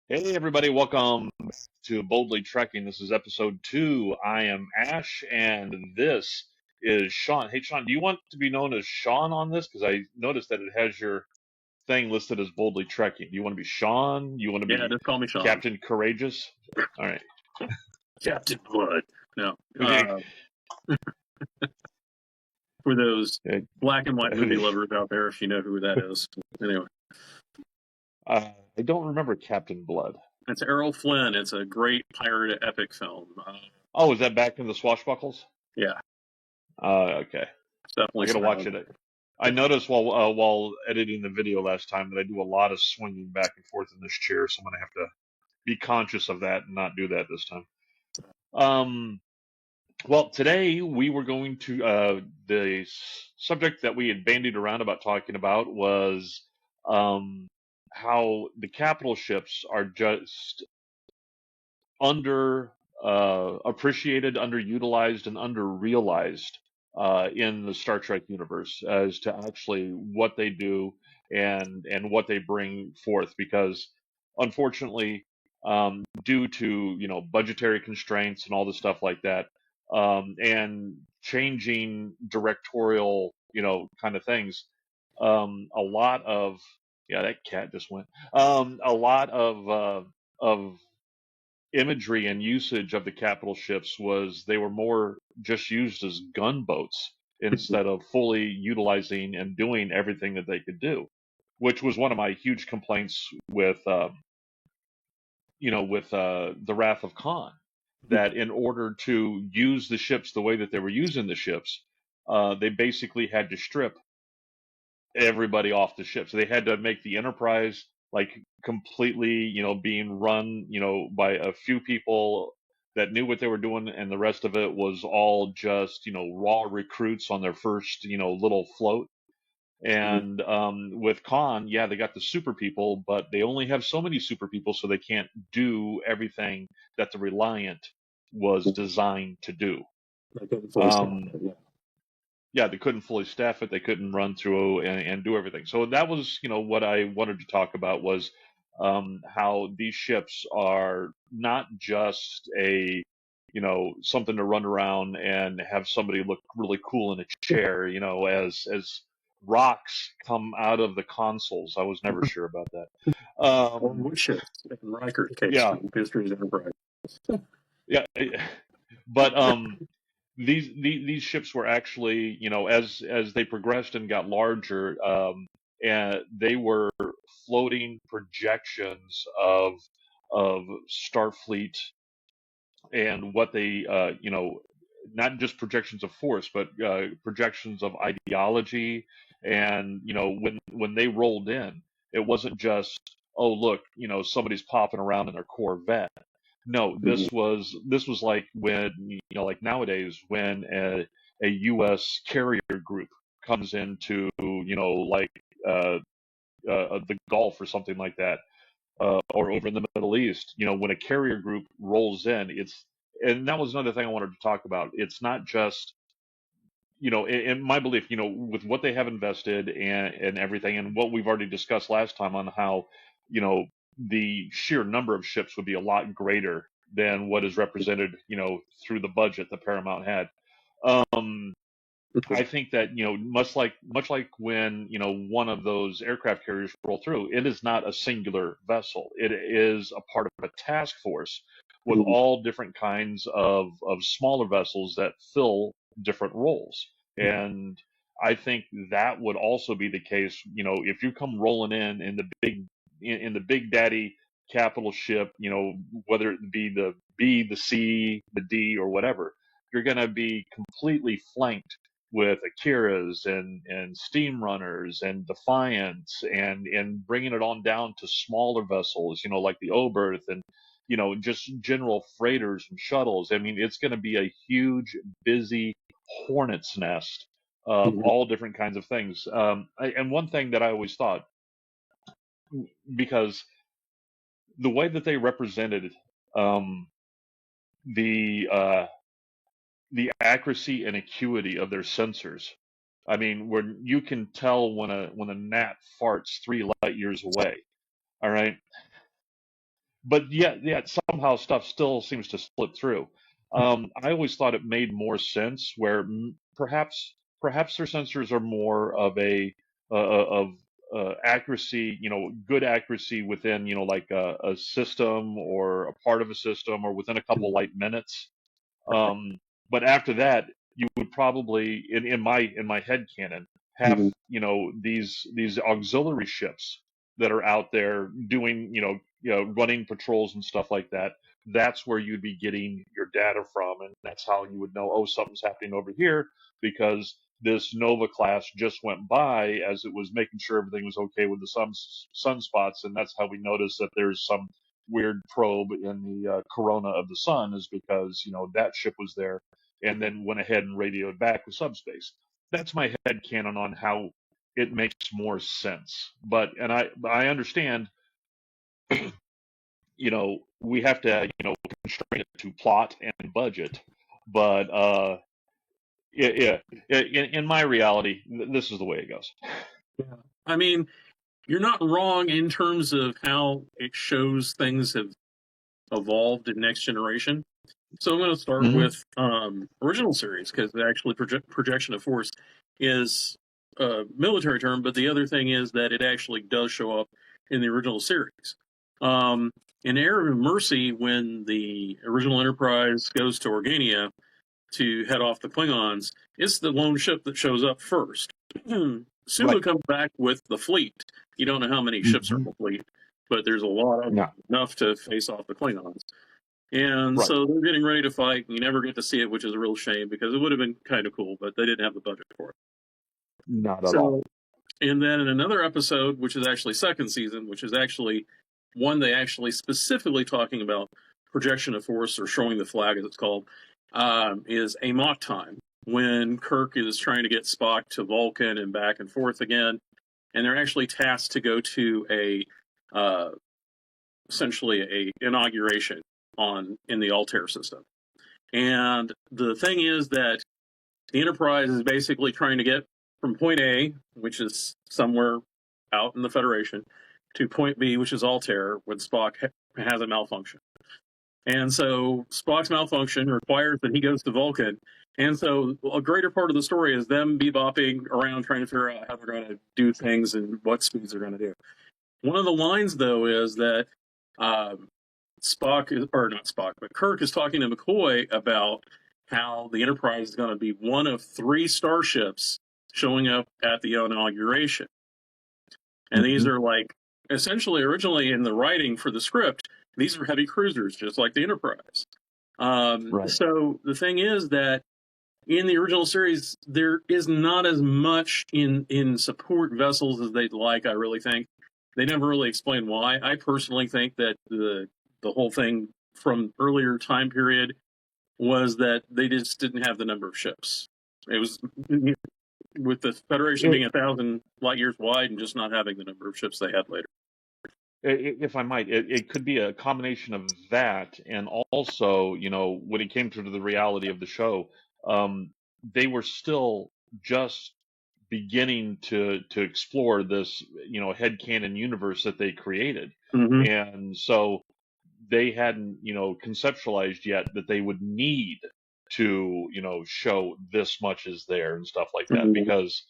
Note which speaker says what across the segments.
Speaker 1: Hey everybody, welcome to Boldly Trekking. This is episode 2. I am Ash and this is Sean. Hey Sean, do you want to be known as Sean on this? Because I noticed that it has your thing listed as Boldly Trekking. Do you want to be Sean? You want to
Speaker 2: Yeah,
Speaker 1: be
Speaker 2: just call me Sean.
Speaker 1: Captain Courageous? All right.
Speaker 2: Captain Blood. No.
Speaker 1: Okay.
Speaker 2: For those black and white movie lovers out there, if you know who that is. Anyway,
Speaker 1: I don't remember Captain Blood.
Speaker 2: it's Errol Flynn. It's a great pirate epic film.
Speaker 1: Oh, is that back in the Swashbuckles?
Speaker 2: Yeah,
Speaker 1: Okay.
Speaker 2: it's definitely
Speaker 1: I gotta watch
Speaker 2: solid.
Speaker 1: it. I noticed while editing the video last time that I do a lot of swinging back and forth in this chair, so I'm gonna have to be conscious of that and not do that this time. Well, today we were going to the subject that we had bandied around about talking about was how the capital ships are just under appreciated, underutilized, and underrealized in the Star Trek universe as to actually what they do and what they bring forth. Because unfortunately, due to budgetary constraints and all the stuff like that, and changing directorial kind of things, a lot of that cat just went. A lot of imagery and usage of the capital ships was they were more just used as gunboats instead of fully utilizing and doing everything that they could do, which was one of my huge complaints with the Wrath of Khan. That in order to use the ships the way that they were using the ships, they basically had to strip everybody off the ship. So they had to make the Enterprise like completely, being run, by a few people that knew what they were doing, and the rest of it was all just, raw recruits on their first, little float. And with Khan, yeah, they got the super people, but they only have so many super people, so they can't do everything that the Reliant was designed to do. Yeah, they couldn't fully staff it. They couldn't run through and do everything. So that was, what I wanted to talk about was how these ships are not just something to run around and have somebody look really cool in a chair, as rocks come out of the consoles. I was never sure about that.
Speaker 2: Or wood ships in Riker case
Speaker 1: Yeah,
Speaker 2: in History's Enterprise.
Speaker 1: yeah, but these ships were actually, as they progressed and got larger, and they were floating projections of Starfleet and what they, not just projections of force, but projections of ideology. And when they rolled in, it wasn't just, oh look, somebody's popping around in their Corvette. No, this was like when, like nowadays when a U.S. carrier group comes into, like the Gulf or something like that, or over in the Middle East, when a carrier group rolls in, and that was another thing I wanted to talk about. It's not just, in my belief, with what they have invested and everything, and what we've already discussed last time on how, the sheer number of ships would be a lot greater than what is represented, through the budget that Paramount had. Um, I think that, much like when, one of those aircraft carriers roll through, it is not a singular vessel. It is a part of a task force with all different kinds of smaller vessels that fill different roles. And I think that would also be the case, if you come rolling in the big daddy capital ship, whether it be the B, the C, the D, or whatever, you're going to be completely flanked with Akiras and Steam Runners and Defiance and bringing it on down to smaller vessels, like the Oberth and, just general freighters and shuttles. I mean, it's going to be a huge, busy hornet's nest of all different kinds of things. And one thing that I always thought, because the way that they represented um, the the accuracy and acuity of their sensors. I mean, when you can tell when a gnat farts 3 light years away. All right. but yet somehow stuff still seems to slip through. I always thought it made more sense where perhaps their sensors are more of of accuracy, good accuracy within, like a system or a part of a system or within a couple light minutes. Um, but after that, you would probably, in my head canon, have
Speaker 2: Mhm.
Speaker 1: these auxiliary ships that are out there doing running patrols and stuff like that. That's where you'd be getting your data from, and that's how you would know, oh, something's happening over here because this Nova class just went by as it was making sure everything was okay with the sunspots, and that's how we noticed that there's some weird probe in the corona of the sun, is because that ship was there and then went ahead and radioed back with subspace. That's my head canon on how it makes more sense. I understand, we have to constrain it to plot and budget, but yeah, in my reality, this is the way it goes.
Speaker 2: Yeah. I mean, you're not wrong in terms of how it shows things have evolved in Next Generation. So I'm going to start
Speaker 1: Hmm.
Speaker 2: with original series because actually projection of force is a military term, but the other thing is that it actually does show up in the original series. Um, in Era of Mercy, when the original Enterprise goes to Organia to head off the Klingons, it's the lone ship that shows up first. Sulu
Speaker 1: Right.
Speaker 2: comes back with the fleet. You don't know how many ships are in
Speaker 1: Hmm.
Speaker 2: the fleet, but there's a lot of them,
Speaker 1: Yeah.
Speaker 2: enough to face off the Klingons. And
Speaker 1: Right.
Speaker 2: so they're getting ready to fight, and you never get to see it, which is a real shame because it would have been kind of cool, but they didn't have the budget for it.
Speaker 1: Not at all.
Speaker 2: So, and then in another episode, which is actually second season, which is actually one they actually specifically talking about projection of force or showing the flag, as it's called, is a mock time when Kirk is trying to get Spock to Vulcan and back and forth again, and they're actually tasked to go to a essentially a inauguration in the Altair system. And the thing is that the Enterprise is basically trying to get from point A, which is somewhere out in the Federation, to point B, which is Altair, when Spock has a malfunction. And so Spock's malfunction requires that he goes to Vulcan. And so a greater part of the story is them bebopping around trying to figure out how they're going to do things and what speeds they're going to do. One of the lines, though, is that Spock is, or not Spock, but Kirk is talking to McCoy about how the Enterprise is going to be one of 3 starships showing up at the inauguration. And these are like, essentially, originally in the writing for the script, these are heavy cruisers, just like the Enterprise.
Speaker 1: Right.
Speaker 2: So the thing is that in the original series, there is not as much in support vessels as they'd like, I really think. They never really explain why. I personally think that the whole thing from earlier time period was that they just didn't have the number of ships. It was with the Federation being 1,000 light years wide and just not having the number of ships they had later.
Speaker 1: If I might, it could be a combination of that, and also, when it came to the reality of the show, they were still just beginning to explore this, headcanon universe that they created,
Speaker 2: Mm-hmm.
Speaker 1: and so they hadn't, conceptualized yet that they would need to, show this much is there and stuff like that,
Speaker 2: Mm-hmm.
Speaker 1: because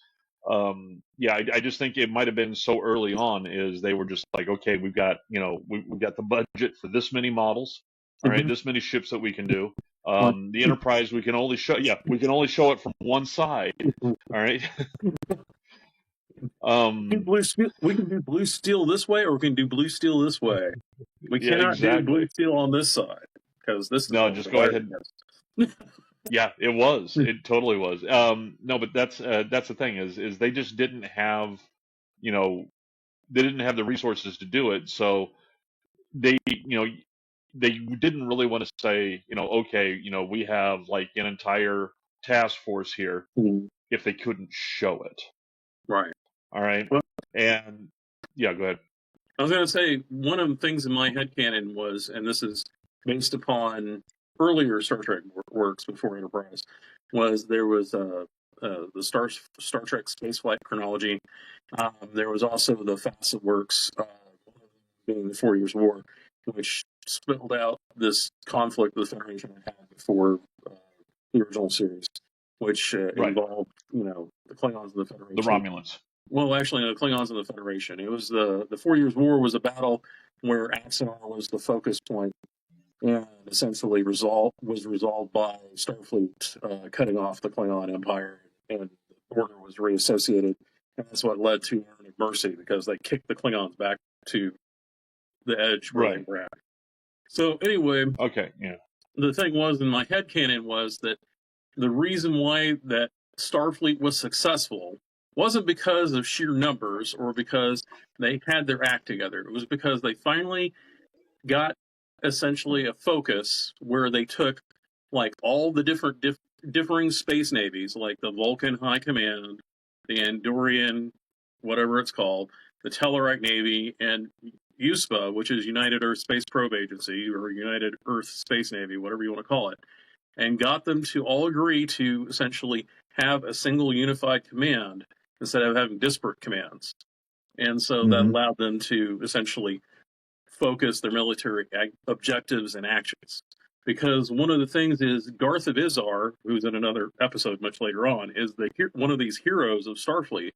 Speaker 1: yeah, I just think it might have been so early on is they were just like, okay, we've got, we've got the budget for this many models, all right,
Speaker 2: Mm-hmm.
Speaker 1: this many ships that we can do. The Enterprise, we can only show, we can only show it from one side, all right.
Speaker 2: We can do blue steel this way, or we can do blue steel this way. We
Speaker 1: Yeah,
Speaker 2: cannot do blue
Speaker 1: exactly.
Speaker 2: steel on this side because this is
Speaker 1: No,
Speaker 2: what
Speaker 1: just
Speaker 2: we're
Speaker 1: go
Speaker 2: wired
Speaker 1: ahead.
Speaker 2: against.
Speaker 1: Yeah, it was. It totally was. No, but that's the thing is they just didn't have, you know, they didn't have the resources to do it. So they didn't really want to say, okay, we have like an entire task force here if they couldn't show it.
Speaker 2: Right.
Speaker 1: All right.
Speaker 2: Well,
Speaker 1: And yeah, go ahead.
Speaker 2: I was going to say one of the things in my headcanon was, and this is based upon earlier Star Trek works before Enterprise, was there was the Star Trek spaceflight chronology. There was also the Facet works, being the 4 Years' War, which spelled out this conflict the Federation had before the original series, which involved, the Klingons and the Federation.
Speaker 1: The Romulans.
Speaker 2: Well, actually, the Klingons and the Federation. It was the 4 Years' War was a battle where Axanar was the focus point, and essentially was resolved by Starfleet cutting off the Klingon Empire, and the order was reassociated, and that's what led to Iron of Mercy, because they kicked the Klingons back to the edge where they were at. So anyway,
Speaker 1: okay, yeah.
Speaker 2: The thing was, in my headcanon, was that the reason why that Starfleet was successful wasn't because of sheer numbers or because they had their act together. It was because they finally got essentially a focus where they took like all the differing space navies, like the Vulcan High Command, the Andorian, whatever it's called, the Tellarite Navy, and USPA, which is United Earth Space Probe Agency, or United Earth Space Navy, whatever you want to call it, and got them to all agree to essentially have a single unified command instead of having disparate commands. And so that allowed them to essentially focus their military objectives and actions. Because one of the things is Garth of Izar, who's in another episode much later on, is one of these heroes of Starfleet.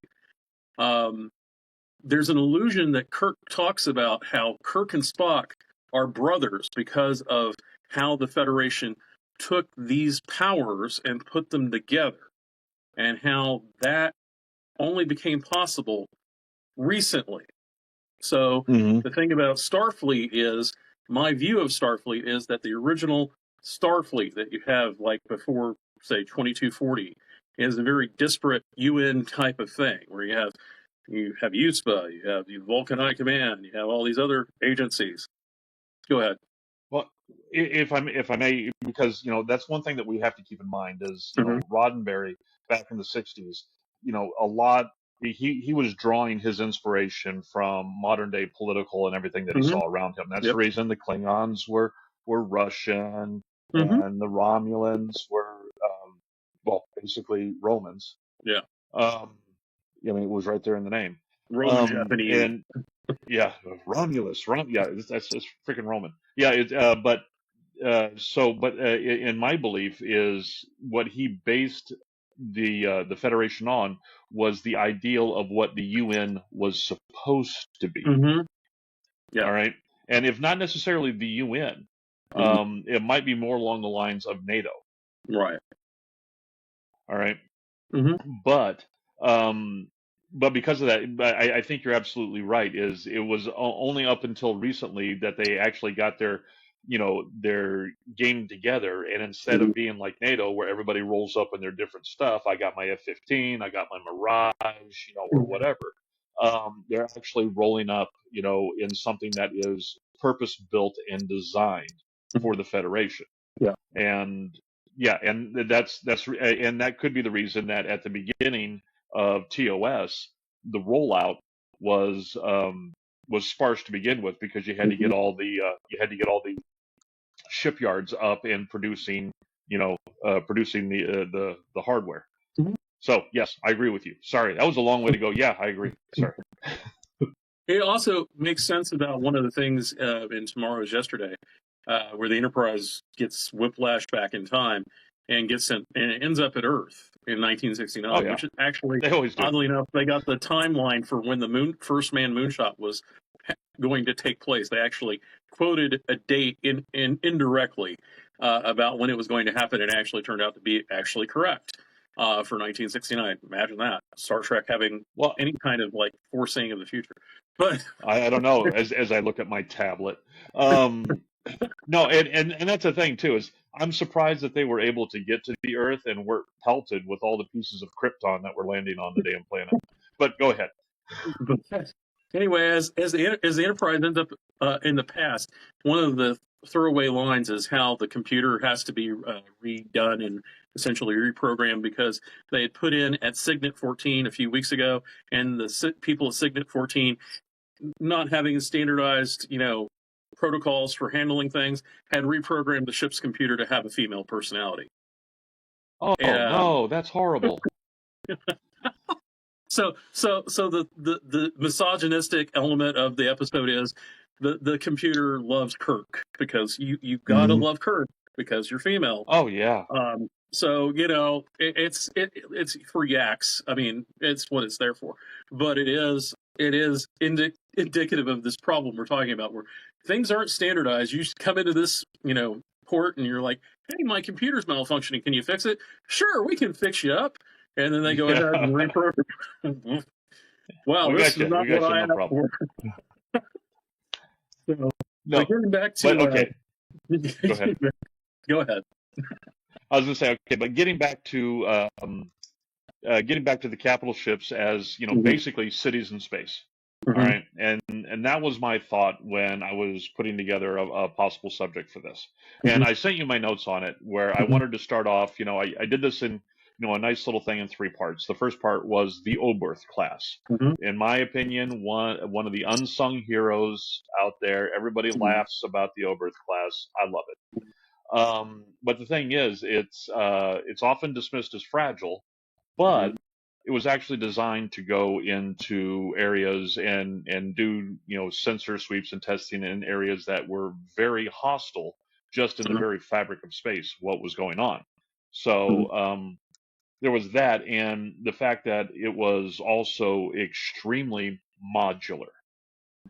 Speaker 2: There's an illusion that Kirk talks about how Kirk and Spock are brothers because of how the Federation took these powers and put them together, and how that only became possible recently. So the thing about Starfleet is, my view of Starfleet is that the original Starfleet that you have, like before, say, 2240, is a very disparate UN type of thing, where you have USPA, you have the Vulcan High Command, you have all these other agencies. Go ahead.
Speaker 1: Well, if I may, because that's one thing that we have to keep in mind is Roddenberry back in the '60s. A lot. He was drawing his inspiration from modern day political and everything that he saw around him. That's the reason the Klingons were Russian and the Romulans were basically Romans.
Speaker 2: Yeah.
Speaker 1: I mean, it was right there in the name.
Speaker 2: Roman Japanese.
Speaker 1: And yeah, Romulus. That's freaking Roman. Yeah. In my belief is what he based the Federation on was the ideal of what the UN was supposed to be.
Speaker 2: Yeah.
Speaker 1: All right. And if not necessarily the UN, it might be more along the lines of NATO.
Speaker 2: Right.
Speaker 1: All right. But because of that, I think you're absolutely right. It was only up until recently that they actually got their game together, and instead of being like NATO, where everybody rolls up in their different stuff, I got my F-15, I got my Mirage, or whatever. They're actually rolling up, in something that is purpose built and designed for the Federation.
Speaker 2: Yeah.
Speaker 1: And that could be the reason that at the beginning of TOS, the rollout was sparse to begin with, because you had to get all the shipyards up and producing the hardware. So yes, I agree with you. Sorry, that was a long way to go. Yeah, I agree. Sorry.
Speaker 2: It also makes sense about one of the things in Tomorrow's Yesterday, where the Enterprise gets whiplashed back in time and gets sent, and it ends up at Earth in 1969, which is actually, oddly enough, they got the timeline for when the first manned moonshot was going to take place. They actually quoted a date indirectly about when it was going to happen, and it actually turned out to be actually correct for 1969. Imagine that. Star Trek having any kind of foreseeing of the future. But
Speaker 1: I don't know, as I look at my tablet. No, and that's the thing too, is I'm surprised that they were able to get to the Earth and were pelted with all the pieces of Krypton that were landing on the damn planet. But go ahead.
Speaker 2: Anyway, as the Enterprise ends up in the past, one of the throwaway lines is how the computer has to be redone and essentially reprogrammed, because they had put in at Signet 14 a few weeks ago, and the people at Signet 14, not having standardized, protocols for handling things, had reprogrammed the ship's computer to have a female personality.
Speaker 1: Oh, no, that's horrible.
Speaker 2: So the misogynistic element of the episode is the computer loves Kirk because you gotta love Kirk because you're female.
Speaker 1: Oh yeah.
Speaker 2: So it's for yaks. I mean, it's what it's there for. But it is indicative of this problem we're talking about, where things aren't standardized. You come into this port and you're like, "Hey, my computer's malfunctioning. Can you fix it?" "Sure, we can fix you up." And then they go ahead and reprogram. Wow,
Speaker 1: We
Speaker 2: this
Speaker 1: got
Speaker 2: is
Speaker 1: you.
Speaker 2: not
Speaker 1: We got
Speaker 2: what
Speaker 1: you.
Speaker 2: I
Speaker 1: No
Speaker 2: asked
Speaker 1: problem.
Speaker 2: for. So,
Speaker 1: No,
Speaker 2: but getting back
Speaker 1: but
Speaker 2: to
Speaker 1: okay. Go ahead.
Speaker 2: go ahead.
Speaker 1: I was going to say okay, but getting back to the capital ships as basically cities in space. All
Speaker 2: Mhm.
Speaker 1: right, and that was my thought when I was putting together a possible subject for this. And
Speaker 2: Mhm.
Speaker 1: I sent you my notes on it where I
Speaker 2: Mhm.
Speaker 1: wanted to start off. I did this in a nice little thing in three parts. The first part was the Oberth class.
Speaker 2: Mhm.
Speaker 1: In my opinion, one of the unsung heroes out there. Everybody laughs about the Oberth class. I love it. But the thing is, it's often dismissed as fragile, but it was actually designed to go into areas and do sensor sweeps and testing in areas that were very hostile, just in the
Speaker 2: Mhm.
Speaker 1: very fabric of space, what was going on. So there was that, and the fact that it was also extremely modular.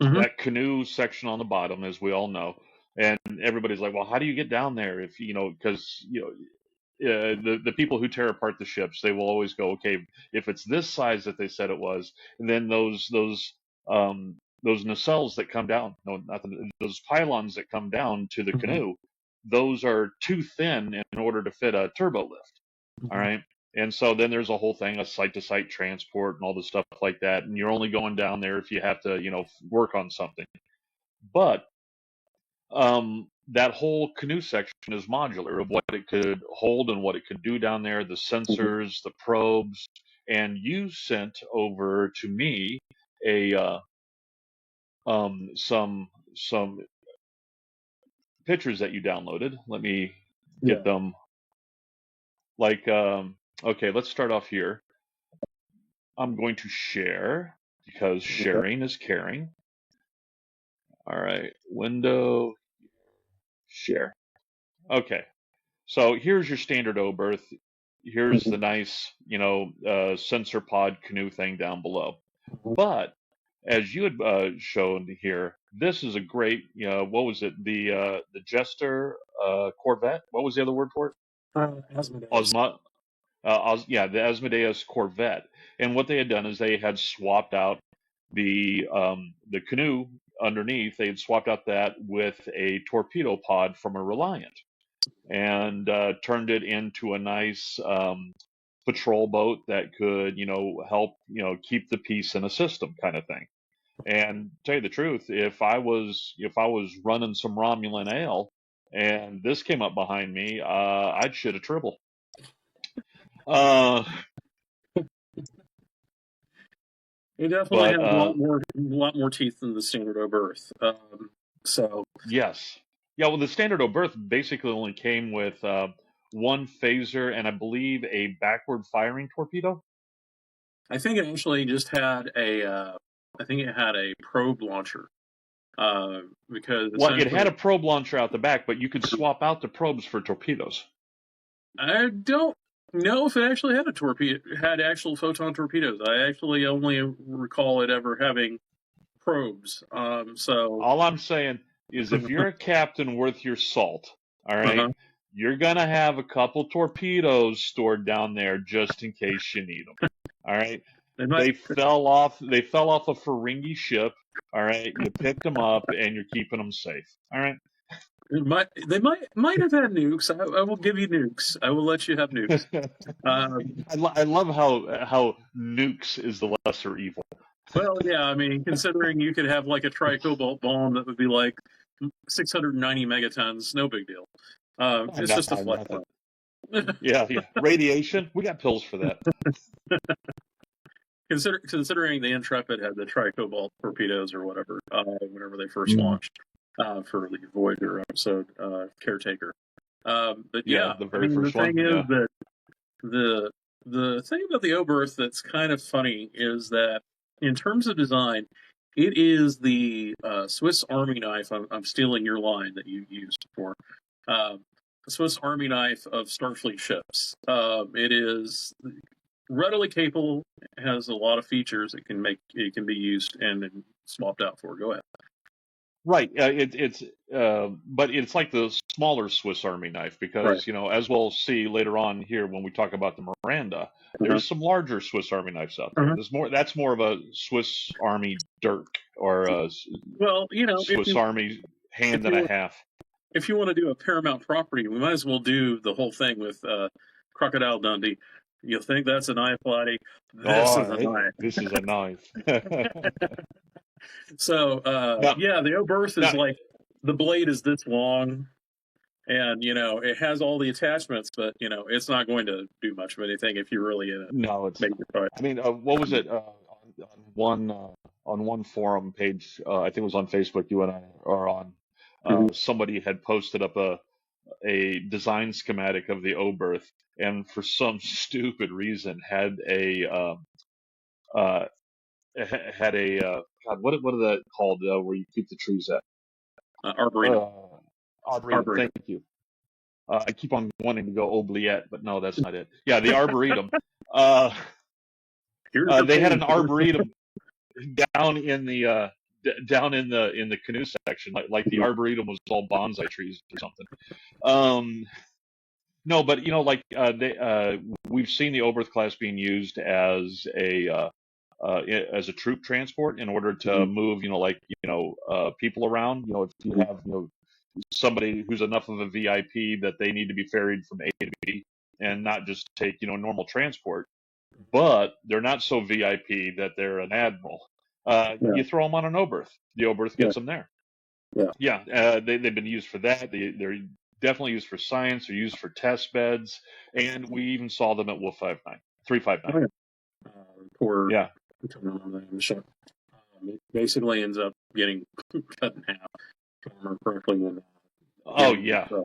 Speaker 2: Mhm.
Speaker 1: That canoe section on the bottom, as we all know, and everybody's like, well, how do you get down there? If because the people who tear apart the ships, they will always go, okay, if it's this size that they said it was, and then those nacelles that come down, no, not those pylons that come down to the
Speaker 2: Mhm.
Speaker 1: canoe, those are too thin in order to fit a turbo lift. All
Speaker 2: Mhm.
Speaker 1: right. And so then there's a whole thing of site to site transport and all this stuff like that. And you're only going down there if you have to, work on something. But that whole canoe section is modular of what it could hold and what it could do down there, the
Speaker 2: Mhm.
Speaker 1: sensors, the probes. And you sent over to me a some pictures that you downloaded. Let me
Speaker 2: Yeah.
Speaker 1: get them. Like okay, let's start off here. I'm going to share because
Speaker 2: Okay.
Speaker 1: sharing is caring. All right, window, share. Okay, so here's your standard Oberth. Here's
Speaker 2: Mhm.
Speaker 1: the nice, sensor pod canoe thing down below.
Speaker 2: Mhm.
Speaker 1: But as you had shown here, this is a great, what was it? The Jester Corvette. What was the other word for it?
Speaker 2: Asmodeus.
Speaker 1: Osmo. Yeah, the Asmodeus Corvette. And what they had done is they had swapped out the canoe underneath. They had swapped out that with a torpedo pod from a Reliant and turned it into a nice patrol boat that could, help, keep the peace in a system kind of thing. And to tell you the truth, if I was running some Romulan ale and this came up behind me, I'd shit a triple. Uh,
Speaker 2: It definitely
Speaker 1: but
Speaker 2: has a lot more teeth than the standard Oberth. So
Speaker 1: yes, yeah. Well, the standard Oberth basically only came with one phaser and I believe a backward firing torpedo.
Speaker 2: I think it actually just had I think it had a probe launcher. Because
Speaker 1: Well, it
Speaker 2: essentially,
Speaker 1: had a probe launcher out the back, but you could swap out the probes for torpedoes.
Speaker 2: I don't know if it actually had actual photon torpedoes. I actually only recall it ever having probes. So
Speaker 1: All I'm saying is if you're a captain worth your salt, all right,
Speaker 2: uh-huh.
Speaker 1: you're gonna have a couple torpedoes stored down there just in case you need them. All right.
Speaker 2: They might
Speaker 1: They fell off a Ferengi ship. All right. You picked them up and you're keeping them safe. All right.
Speaker 2: they might have had nukes. I will give you nukes. I will let you have nukes. Um,
Speaker 1: I love how nukes is the lesser evil.
Speaker 2: well, yeah, I mean, considering you could have like a tricobalt bomb that would be like 690 megatons, no big deal. It's just a flight
Speaker 1: Nothing.
Speaker 2: plan.
Speaker 1: Yeah, yeah. Radiation. We got pills for that.
Speaker 2: Considering the Intrepid had the tricobalt torpedoes or whatever, whenever they first
Speaker 1: Mhm.
Speaker 2: launched for the Voyager episode, Caretaker. But
Speaker 1: Yeah,
Speaker 2: yeah,
Speaker 1: the
Speaker 2: I
Speaker 1: very
Speaker 2: mean, the
Speaker 1: first
Speaker 2: thing
Speaker 1: one.
Speaker 2: is
Speaker 1: Yeah.
Speaker 2: that the thing about the Oberth that's kind of funny is that in terms of design, It is the Swiss Army knife. I'm stealing your line that you used before. The Swiss Army knife of Starfleet ships. It is readily capable. Has a lot of features. It can be used and swapped out for. Go ahead.
Speaker 1: Right. But it's like the smaller Swiss Army knife
Speaker 2: Right.
Speaker 1: because, as we'll see later on here when we talk about the Miranda,
Speaker 2: Uh-huh.
Speaker 1: there's some larger Swiss Army knives out there.
Speaker 2: Uh-huh.
Speaker 1: That's more of a Swiss Army dirk or a
Speaker 2: Well,
Speaker 1: Swiss Army
Speaker 2: if
Speaker 1: hand and a
Speaker 2: you
Speaker 1: half.
Speaker 2: if you want to do a Paramount property, we might as well do the whole thing with Crocodile Dundee. You think that's a knife, laddie? This is a
Speaker 1: Oh,
Speaker 2: knife.
Speaker 1: this is a knife.
Speaker 2: So,
Speaker 1: Now,
Speaker 2: yeah, the Oberth is
Speaker 1: now,
Speaker 2: like the blade is this long, and it has all the attachments, but it's not going to do much of anything if you're really in a
Speaker 1: no, it's
Speaker 2: major
Speaker 1: not.
Speaker 2: fight.
Speaker 1: I mean, what was it on one forum page? I think it was on Facebook. You and I are on.
Speaker 2: Mhm.
Speaker 1: Somebody had posted up a design schematic of the Oberth, and for some stupid reason uh, had a God, what are that called where you keep the trees at?
Speaker 2: Arboretum.
Speaker 1: Uh, Arboretum.
Speaker 2: Arboretum.
Speaker 1: Thank you. I keep on wanting to go oubliette, but no, that's not it. Yeah, the Arboretum. Uh,
Speaker 2: Here's your
Speaker 1: they had
Speaker 2: page.
Speaker 1: an Arboretum down in the down in the canoe section, like the
Speaker 2: Mhm.
Speaker 1: Arboretum was all bonsai trees or something. Um, No, but we've seen the Oberth class being used as a troop transport in order to
Speaker 2: Mhm.
Speaker 1: move, people around. If you have, somebody who's enough of a VIP that they need to be ferried from A to B and not just take, normal transport, but they're not so VIP that they're an admiral.
Speaker 2: Yeah,
Speaker 1: You throw them on an Oberth. The Oberth
Speaker 2: yeah,
Speaker 1: gets them there.
Speaker 2: yeah.
Speaker 1: Yeah, they've been used for that. They're definitely used for science. They're used for test beds, and we even saw them at Wolf 59,
Speaker 2: Oh,
Speaker 1: 359.
Speaker 2: yeah. Poor,
Speaker 1: Yeah.
Speaker 2: I don't remember the name of the ship. It basically ends up getting cut in half, if I remember correctly,
Speaker 1: Oh
Speaker 2: beginning
Speaker 1: yeah,
Speaker 2: of,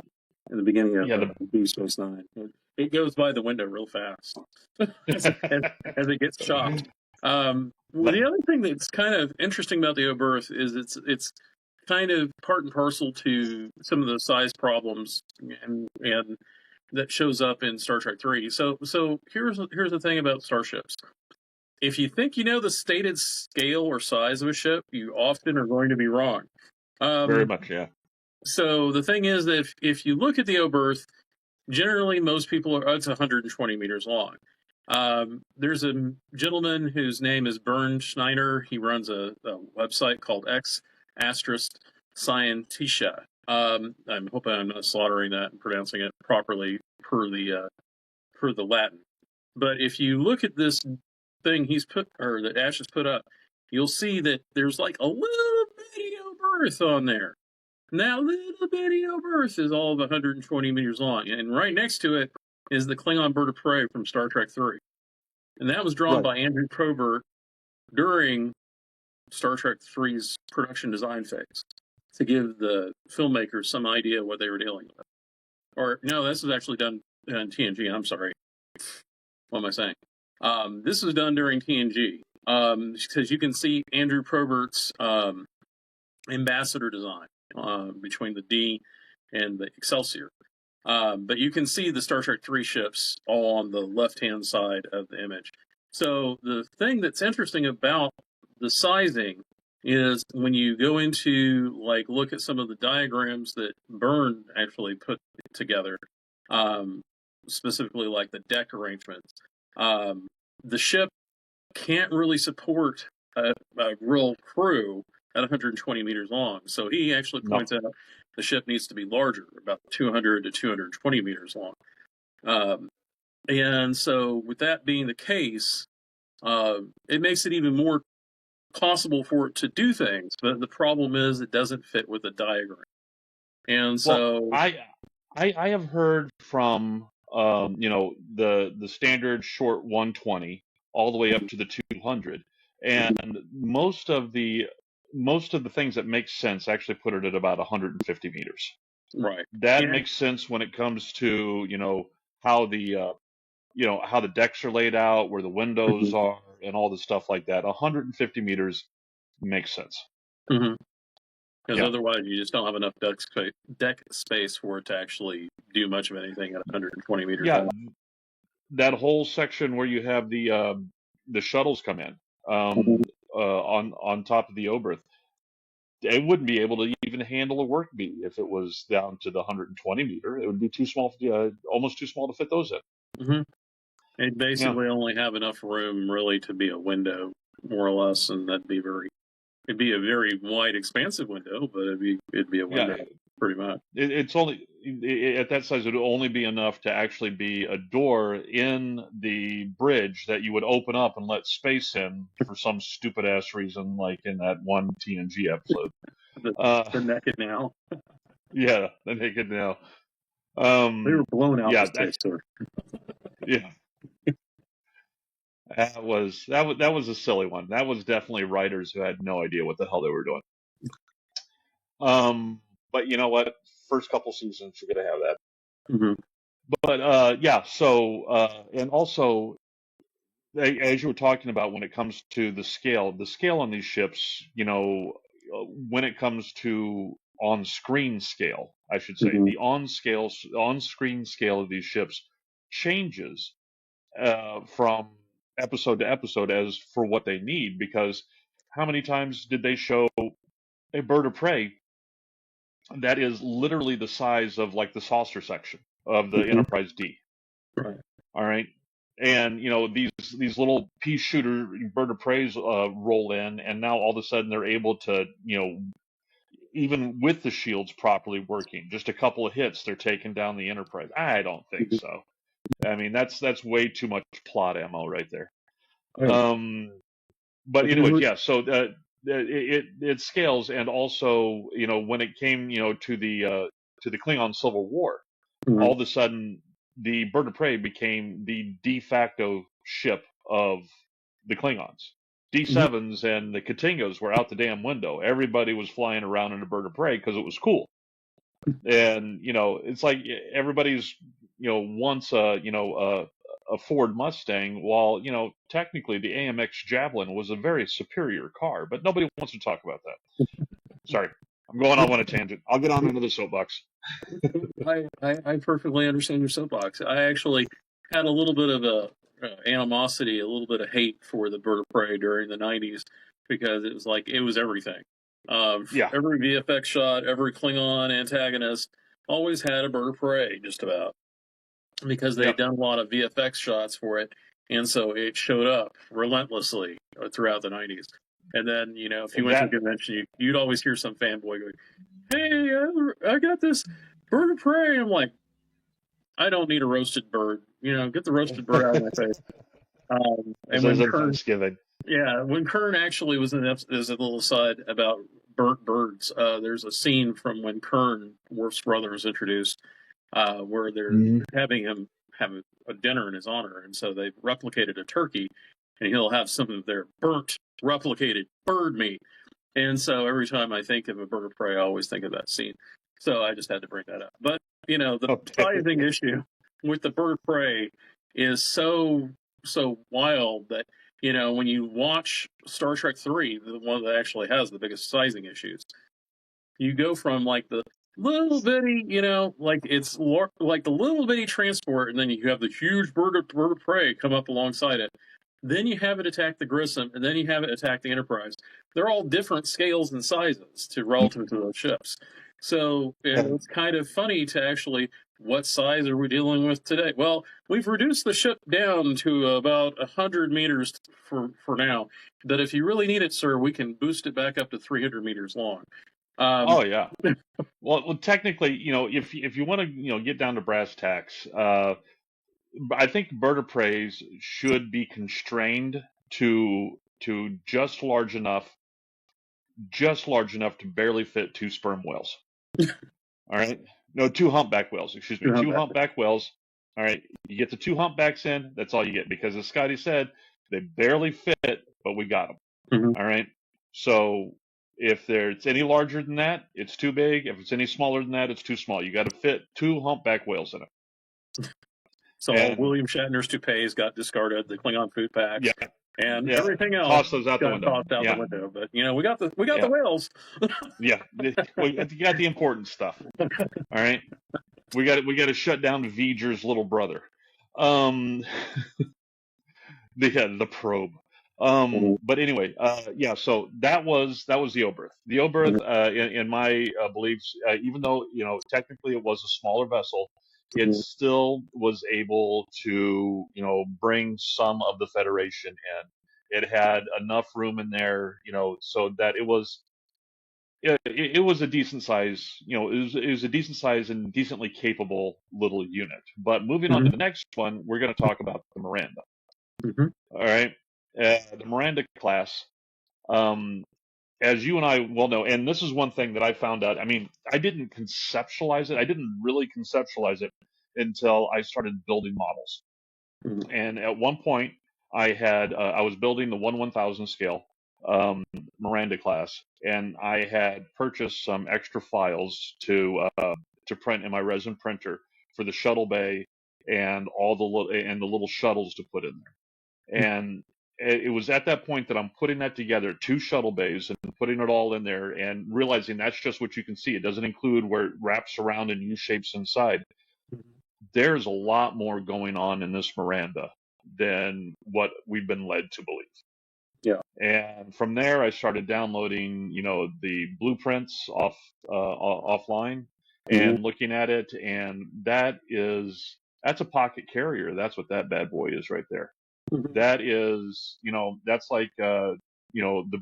Speaker 2: in the beginning of
Speaker 1: yeah. The
Speaker 2: Deep Space Nine. It goes by the window real fast as it gets chopped. Well, the other thing that's kind of interesting about the Oberth is it's kind of part and parcel to some of the size problems and that shows up in Star Trek 3. So here's the thing about starships. If you think you know the stated scale or size of a ship, you often are going to be wrong.
Speaker 1: very
Speaker 2: Um,
Speaker 1: much, yeah.
Speaker 2: so the thing is that if you look at the Oberth, generally most people are it's 120 meters long. There's a gentleman whose name is Bernd Schneider. He runs a website called X Asterisk Scientia. I'm hoping I'm not slaughtering that and pronouncing it properly per the Latin. But if you look at this thing he's put or that Ash has put up, you'll see that there's like a little bitty Oberth on there. Now, little bitty Oberth is all of 120 meters long, and right next to it is the Klingon bird of prey from Star Trek 3. And that was drawn
Speaker 1: Right.
Speaker 2: by Andrew Probert during Star Trek 3's production design phase to give the filmmakers some idea what they were dealing with. Or, no, this was actually done in TNG. I'm sorry. What am I saying? This was done during TNG because you can see Andrew Probert's ambassador design between the D and the Excelsior. But you can see the Star Trek 3 ships all on the left-hand side of the image. So the thing that's interesting about the sizing is when you go into look at some of the diagrams that Byrne actually put together, um, specifically like the deck arrangements. The ship can't really support a real crew at 120 meters long. So he actually
Speaker 1: No.
Speaker 2: points out the ship needs to be larger, about 200 to 220 meters long. And so, with that being the case, it makes it even more possible for it to do things. But the problem is, it doesn't fit with the diagram. And
Speaker 1: Well,
Speaker 2: so,
Speaker 1: I have heard from the standard short 120 all the way up to the 200, and most of the things that make sense actually put it at about 150 meters.
Speaker 2: right.
Speaker 1: That
Speaker 2: And
Speaker 1: makes sense when it comes to how how the decks are laid out, where the windows are, and all the stuff like that. 150 meters makes sense.
Speaker 2: Because
Speaker 1: Yeah.
Speaker 2: otherwise, you just don't have enough deck space for it to actually do much of anything at 120 meters
Speaker 1: Yeah,
Speaker 2: long.
Speaker 1: that whole section where you have the shuttles come in on top of the Oberth, they wouldn't be able to even handle a work bee if it was down to the 120 meter. It would be too small, almost too small to fit those in.
Speaker 2: They'd basically only have enough room really to be a window, more or less, and it'd be a very wide, expansive window, but it'd be a window pretty much.
Speaker 1: It's only at that size. It would only be enough to actually be a door in the bridge that you would open up and let space in for some stupid ass reason, like in that one TNG episode.
Speaker 2: The naked now.
Speaker 1: Yeah, the naked now.
Speaker 2: They were blown out.
Speaker 1: Yeah, yeah. That was a silly one. That was definitely writers who had no idea what the hell they were doing. But you know what? First couple seasons, you're gonna have that. But yeah. So and also, as you were talking about, when it comes to the scale on these ships, when it comes to on-screen scale, I should say, the on-screen scale of these ships changes from episode to episode as for what they need, because how many times did they show a bird of prey that is literally the size of like the saucer section of the Enterprise D?
Speaker 2: Right.
Speaker 1: All right. And these little pea shooter bird of preys roll in, and now all of a sudden they're able to, even with the shields properly working, just a couple of hits, they're taking down the Enterprise. I don't think so. I mean, that's way too much plot ammo right there. But anyways, yeah. So it scales, and also, when it came, to the Klingon Civil War, all of a sudden the bird of prey became the de facto ship of the Klingons. D7s and the Katingos were out the damn window. Everybody was flying around in a bird of prey because it was cool. And it's like everybody's wants a Ford Mustang, while technically the AMX Javelin was a very superior car, but nobody wants to talk about that. Sorry, I'm going off on a tangent. I'll get on into the soapbox.
Speaker 2: I perfectly understand your soapbox. I actually had a little bit of a animosity, a little bit of hate for the bird of prey during the 90s, because it was everything. Every VFX shot, every Klingon antagonist always had a bird of prey, just about, because they'd done a lot of VFX shots for it, and so it showed up relentlessly throughout the 90s. And then, if you went to a convention, you'd always hear some fanboy going, "Hey, I got this bird of prey." I'm like, I don't need a roasted bird. Get the roasted bird out of my face. And when
Speaker 1: Thanksgiving.
Speaker 2: Yeah, when Kern actually was in there's a little aside about burnt birds. There's a scene from when Kern, Worf's brother, was introduced, where they're having him have a dinner in his honor, and so they've replicated a turkey, and he'll have some of their burnt, replicated bird meat. And so every time I think of a bird of prey, I always think of that scene. So I just had to bring that up. But the sizing issue with the bird of prey is so wild that when you watch Star Trek 3, the one that actually has the biggest sizing issues, you go from like the little bitty, like it's like the little bitty transport, and then you have the huge bird of prey come up alongside it. Then you have it attack the Grissom, and then you have it attack the Enterprise. They're all different scales and sizes relative to those ships. So it's kind of funny to actually, what size are we dealing with today? Well, we've reduced the ship down to about 100 meters for now. But if you really need it, sir, we can boost it back up to 300 meters long.
Speaker 1: Oh yeah. Well, technically, if you want to, get down to brass tacks, I think bird of preys should be constrained to just large enough to barely fit 2 sperm whales. All right, no, 2 humpback whales. Excuse me, 2 humpback whales. All right, you get the 2 humpbacks in. That's all you get, because as Scotty said, they barely fit, but we got them. All right, so if it's any larger than that, it's too big. If it's any smaller than that, it's too small. You got to fit 2 humpback whales in it.
Speaker 2: So William Shatner's toupees got discarded. The Klingon food packs.
Speaker 1: Yeah.
Speaker 2: and
Speaker 1: Yeah,
Speaker 2: everything else
Speaker 1: toss those out the
Speaker 2: got
Speaker 1: window.
Speaker 2: tossed out the
Speaker 1: Yeah,
Speaker 2: window. But we got the
Speaker 1: yeah,
Speaker 2: whales.
Speaker 1: yeah. We got the important stuff. All right, we got to shut down V'ger's little brother. Um, the probe. But anyway, yeah. So that was the Oberth. The Oberth, in my beliefs, even though technically it was a smaller vessel, it still was able to bring some of the Federation in. It had enough room in there, so that it was a decent size, it was a decent size and decently capable little unit. But moving on to the next one, we're going to talk about the Miranda.
Speaker 2: Mm-hmm.
Speaker 1: All right. The Miranda class, um, as you and I well know, and this is one thing that I found out. I mean, I didn't conceptualize it. I didn't really conceptualize it until I started building models.
Speaker 2: Mm-hmm.
Speaker 1: And at one point, I was building the 1/1000 scale Miranda class, and I had purchased some extra files to print in my resin printer for the shuttle bay and all the little shuttles to put in there. And it was at that point that I'm putting that together, two shuttle bays, and putting it all in there and realizing that's just what you can see. It doesn't include where it wraps around and U shapes inside. There's a lot more going on in this Miranda than what we've been led to believe.
Speaker 2: Yeah.
Speaker 1: And from there, I started downloading, the blueprints offline and looking at it. And that's a pocket carrier. That's what that bad boy is right there. That is, that's like, the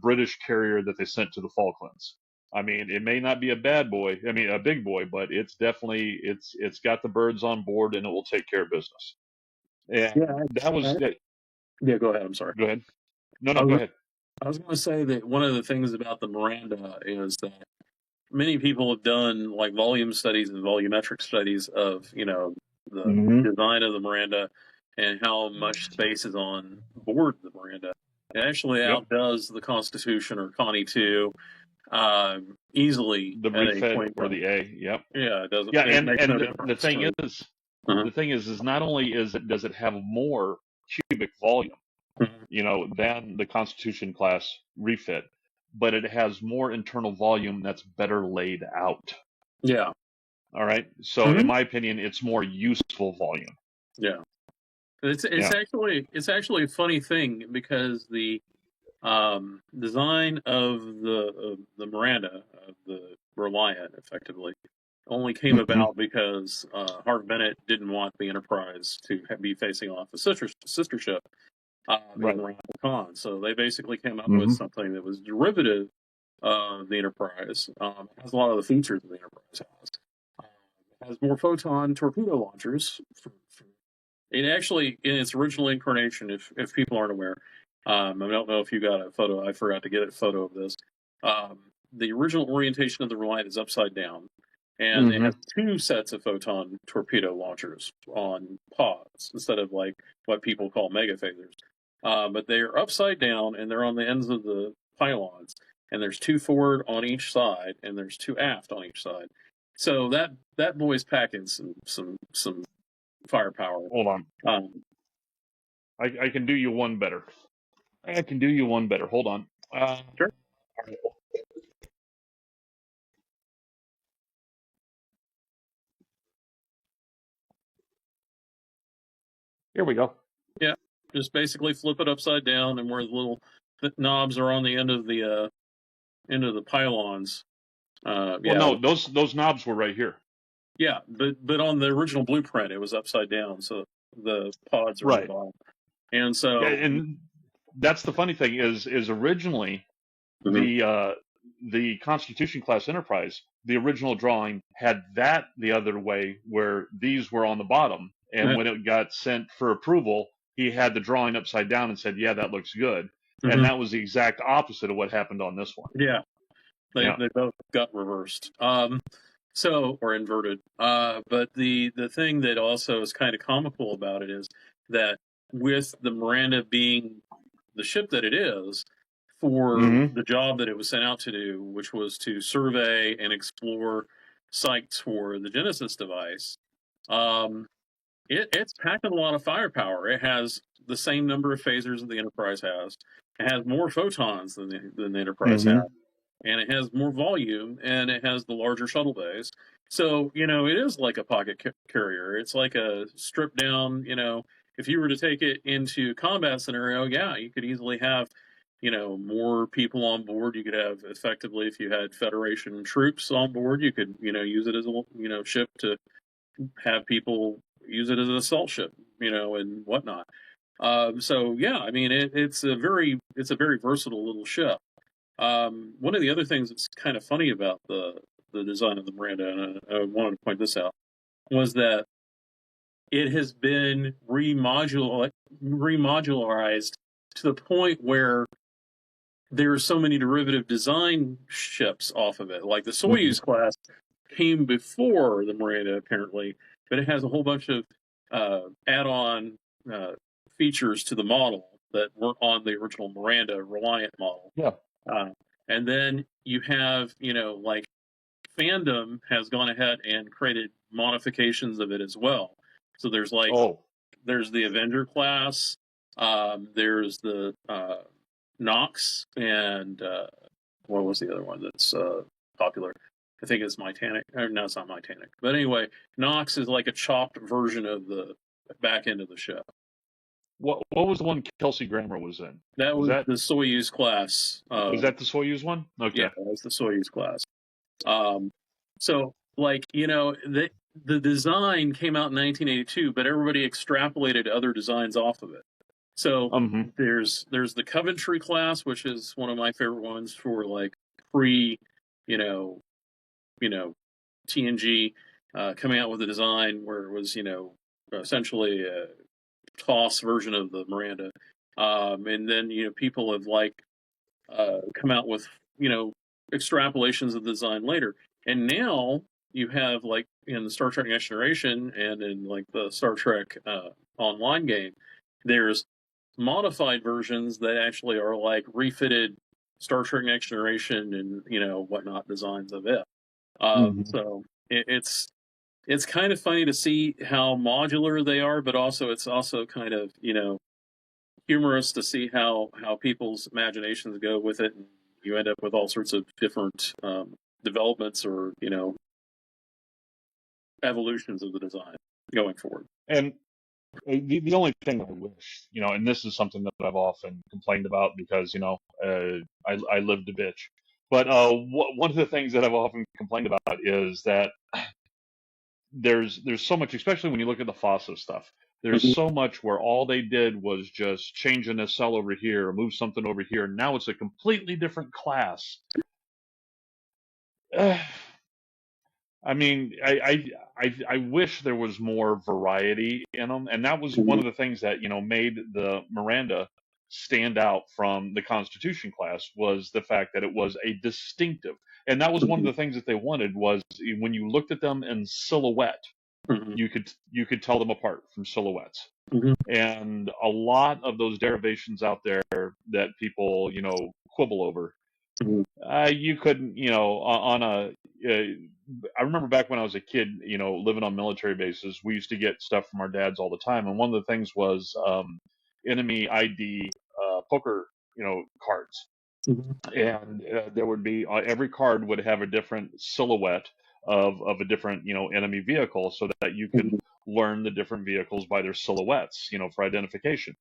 Speaker 1: British carrier that they sent to the Falklands. I mean, it may not be a bad boy, I mean, a big boy, but it's definitely, it's got the birds on board and it will take care of business.
Speaker 2: Yeah.
Speaker 1: And that was,
Speaker 2: Yeah. Go ahead. I'm sorry.
Speaker 1: go ahead. No, go ahead.
Speaker 2: I was going to say that one of the things about the Miranda is that many people have done like volume studies and volumetric studies of the design of the Miranda and how much space is on board the Miranda. It actually
Speaker 1: Yep.
Speaker 2: outdoes the Constitution or Connie 2 easily
Speaker 1: The
Speaker 2: at a
Speaker 1: refed
Speaker 2: point
Speaker 1: or
Speaker 2: where,
Speaker 1: the A. Yep.
Speaker 2: yeah, it doesn't.
Speaker 1: Yeah,
Speaker 2: It makes no
Speaker 1: and the
Speaker 2: difference.
Speaker 1: thing is, the thing is not only does it have more cubic volume, than the Constitution class refit, but it has more internal volume that's better laid out.
Speaker 2: Yeah.
Speaker 1: All right. So in my opinion, it's more useful volume.
Speaker 2: Yeah. It's actually a funny thing because the design of the Miranda of the Reliant effectively only came about because Harv Bennett didn't want the Enterprise to be facing off a sister ship
Speaker 1: Right.
Speaker 2: in Wrath of Khan. So they basically came up with something that was derivative of the Enterprise. It has a lot of the features the Enterprise has. It has more photon torpedo launchers. It actually, in its original incarnation, if people aren't aware, I don't know if you got a photo. I forgot to get a photo of this. The original orientation of the Reliant is upside down, and it has two sets of photon torpedo launchers on pods instead of like what people call megaphasers. But they are upside down, and they're on the ends of the pylons. And there's two forward on each side, and there's two aft on each side. So that boy's packing some firepower.
Speaker 1: Hold on. I can do you one better. I can do you one better. Hold on.
Speaker 2: Sure.
Speaker 1: Here we go.
Speaker 2: Yeah, just basically flip it upside down, and where the little knobs are on the end of the pylons.
Speaker 1: Well, no, those knobs were right here.
Speaker 2: Yeah, but on the original blueprint, it was upside down, so the pods are
Speaker 1: right.
Speaker 2: on the bottom. And so,
Speaker 1: yeah, and that's the funny thing is originally the Constitution class Enterprise, the original drawing had that the other way where these were on the bottom, and when it got sent for approval, he had the drawing upside down and said, "Yeah, that looks good," and that was the exact opposite of what happened on this one.
Speaker 2: Yeah, they both got reversed. Or inverted. But the thing that also is kind of comical about it is that with the Miranda being the ship that it is, for the job that it was sent out to do, which was to survey and explore sites for the Genesis device, it's packed with a lot of firepower. It has the same number of phasers that the Enterprise has. It has more photons than the Enterprise has, and it has more volume, and it has the larger shuttle bays. So it is like a pocket carrier. It's like a stripped down. If you were to take it into combat scenario, yeah, you could easily have more people on board. You could have effectively, if you had Federation troops on board, you could use it as a ship to have people use it as an assault ship, and whatnot. So yeah, I mean, it's a very versatile little ship. One of the other things that's kind of funny about the design of the Miranda, and I wanted to point this out, was that it has been remodularized to the point where there are so many derivative design ships off of it. Like the Soyuz class came before the Miranda, apparently, but it has a whole bunch of add-on features to the model that weren't on the original Miranda Reliant model.
Speaker 1: Yeah.
Speaker 2: And then you have, like Fandom has gone ahead and created modifications of it as well. So there's there's the Avenger class, there's the Nox, and what was the other one that's popular? I think it's Titanic. No, it's not Titanic. But anyway, Nox is like a chopped version of the back end of the ship.
Speaker 1: What was the one Kelsey Grammer was in?
Speaker 2: That was the Soyuz class.
Speaker 1: Was that the Soyuz one? Okay.
Speaker 2: Yeah, that's the Soyuz class. So, like, the design came out in 1982, but everybody extrapolated other designs off of it. So there's the Coventry class, which is one of my favorite ones for like pre, TNG coming out with a design where it was, essentially a TOS version of the Miranda. And then, people have come out with, extrapolations of the design later. And now you have like in the Star Trek Next Generation and in like the Star Trek online game, there's modified versions that actually are like refitted Star Trek Next Generation and whatnot designs of it. So it's kind of funny to see how modular they are, but it's also kind of humorous to see how people's imaginations go with it, and you end up with all sorts of different developments or evolutions of the design going forward.
Speaker 1: And the only thing I wish, and this is something that I've often complained about because, I lived a bitch. But one of the things that I've often complained about is that there's so much, especially when you look at the FOSSA stuff, there's so much where all they did was just change a nacelle over here, or move something over here. Now it's a completely different class. I mean, I wish there was more variety in them, and that was one of the things that made the Miranda stand out from the Constitution class, was the fact that it was a distinctive, and that was one of the things that they wanted, was when you looked at them in silhouette, you could tell them apart from silhouettes. And a lot of those derivations out there that people quibble over, you couldn't, on a. I remember back when I was a kid, living on military bases, we used to get stuff from our dads all the time, and one of the things was enemy ID poker, cards, and there would be every card would have a different silhouette of a different enemy vehicle, so that you could learn the different vehicles by their silhouettes, for identification.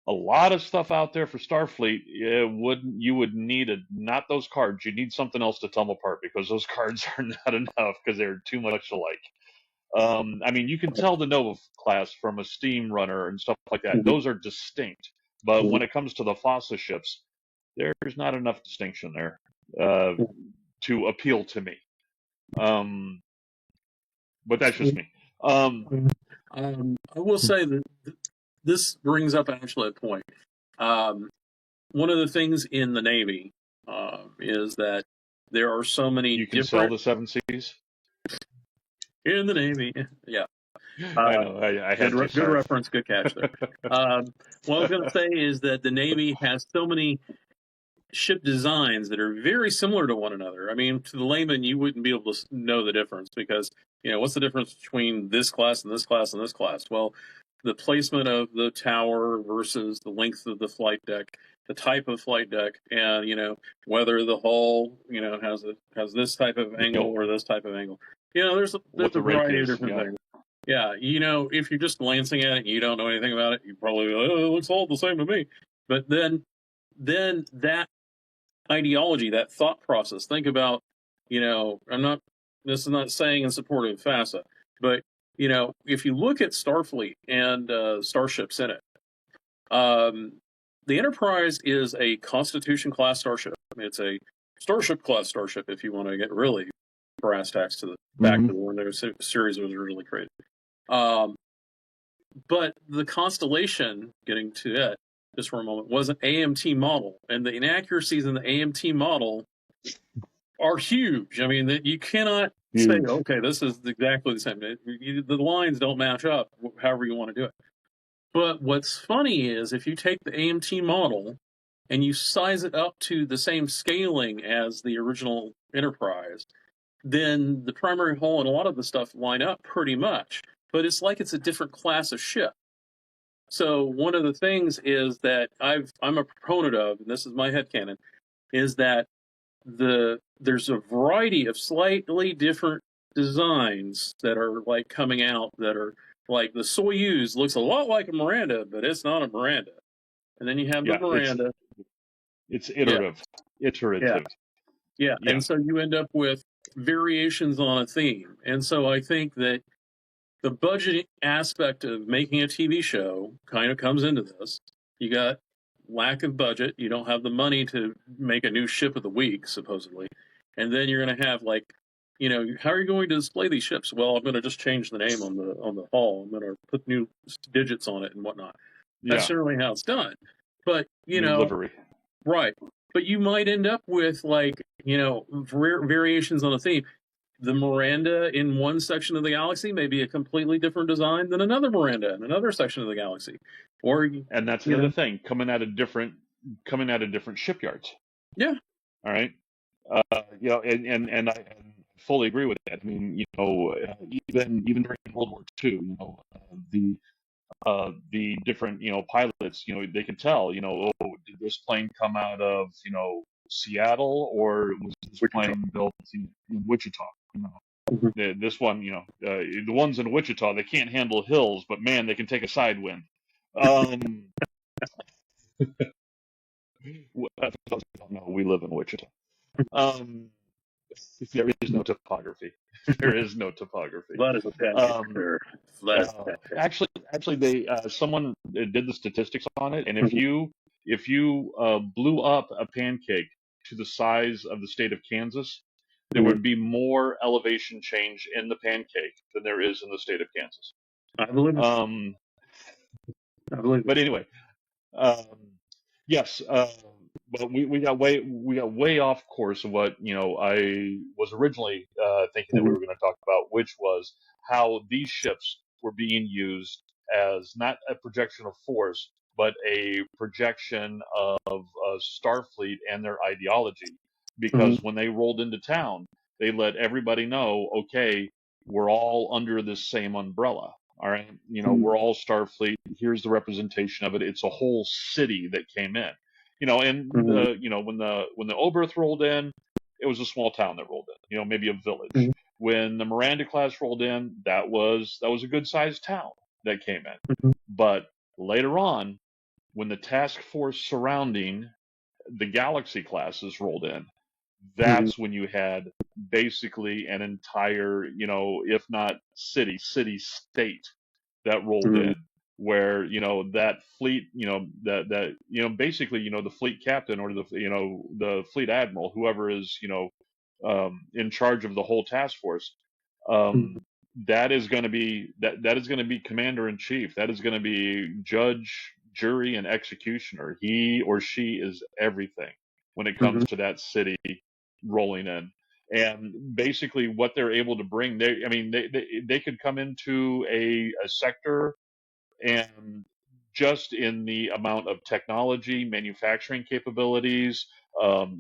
Speaker 1: A lot of stuff out there for Starfleet, you would need not those cards. You need something else to tell them apart, because those cards are not enough, because they're too much alike. I mean, you can tell the Nova class from a steam runner and stuff like that. Those are distinct. But when it comes to the FOSSA ships, there's not enough distinction there to appeal to me. But that's just me.
Speaker 2: I will say that this brings up actually a point. One of the things in the Navy is that there are so many.
Speaker 1: You can sell the 7 Seas
Speaker 2: in the Navy. Yeah,
Speaker 1: I know. I had
Speaker 2: good reference, good catch there. What I was going to say is that the Navy has so many ship designs that are very similar to one another. I mean, to the layman, you wouldn't be able to know the difference because, what's the difference between this class and this class and this class? Well, the placement of the tower versus the length of the flight deck, the type of flight deck, and, whether the hull, has this type of angle or this type of angle.
Speaker 1: What
Speaker 2: There's a
Speaker 1: the rake
Speaker 2: variety of
Speaker 1: is.
Speaker 2: different
Speaker 1: Yeah.
Speaker 2: things. Yeah, if you're just glancing at it and you don't know anything about it, you probably go, oh, it looks all the same to me. But then that ideology, that thought process. Think about, this is not saying in support of FASA, but, if you look at Starfleet and starships in it, um, the Enterprise is a Constitution class starship. It's a Starship class starship, if you want to get really brass tacks to the back to when the series was originally created. But the Constellation, getting to it just for a moment, was an AMT model, and the inaccuracies in the AMT model are huge. I mean, that you cannot say, okay, this is exactly the same. The lines don't match up, however you want to do it. But what's funny is if you take the AMT model and you size it up to the same scaling as the original Enterprise, then the primary hull and a lot of the stuff line up pretty much. But it's like it's a different class of ship. So one of the things is that I'm a proponent of, and this is my headcanon, is that there's a variety of slightly different designs that are like coming out that are like the Soyuz looks a lot like a Miranda, but it's not a Miranda. And then you have the
Speaker 1: Yeah.
Speaker 2: Miranda.
Speaker 1: It's
Speaker 2: Yeah,
Speaker 1: iterative.
Speaker 2: yeah,
Speaker 1: Iterative.
Speaker 2: yeah.
Speaker 1: Yeah.
Speaker 2: And so you end up with variations on a theme. And so I think that the budget aspect of making a TV show kind of comes into this. You got lack of budget. You don't have the money to make a new ship of the week, supposedly. And then you're going to have how are you going to display these ships? Well, I'm going to just change the name on the hull. I'm going to put new digits on it and whatnot. That's
Speaker 1: Yeah.
Speaker 2: generally how it's done. But
Speaker 1: New livery.
Speaker 2: right. But you might end up with variations on a theme. The Miranda in one section of the galaxy may be a completely different design than another Miranda in another section of the galaxy. Or
Speaker 1: And that's another thing, coming out of different shipyards.
Speaker 2: Yeah.
Speaker 1: All right. And I fully agree with that. I mean, even during World War II, the different pilots, they could tell, oh, did this plane come out of Seattle, or was this plane built in Wichita? This one, the ones in Wichita, they can't handle hills, but man, they can take a side wind. No, we live in Wichita. Um, there is no topography. There is no topography.
Speaker 2: That is a pancake.
Speaker 1: Actually, they someone did the statistics on it, and if you blew up a pancake to the size of the state of Kansas, there would be more elevation change in the pancake than there is in the state of Kansas.
Speaker 2: I believe it. I believe it.
Speaker 1: But anyway, yes, but we got way off course of what I was originally thinking that we were going to talk about, which was how these ships were being used as not a projection of force, but a projection of Starfleet and their ideology. Because when they rolled into town, they let everybody know, okay, we're all under this same umbrella. All right, we're all Starfleet. Here's the representation of it. It's a whole city that came in. And when the Oberth rolled in, it was a small town that rolled in. Maybe a village. When the Miranda class rolled in, that was a good sized town that came in. But later on, when the task force surrounding the Galaxy classes rolled in, that's when you had basically an entire, if not city state that rolled in, where that fleet, basically the fleet captain or the fleet admiral, whoever is in charge of the whole task force, that is going to be that is going to be commander in chief. That is going to be judge, jury, and executioner. He or she is everything when it comes to that city rolling in. And basically, what they're able to bring, they could come into a sector, and just in the amount of technology, manufacturing capabilities,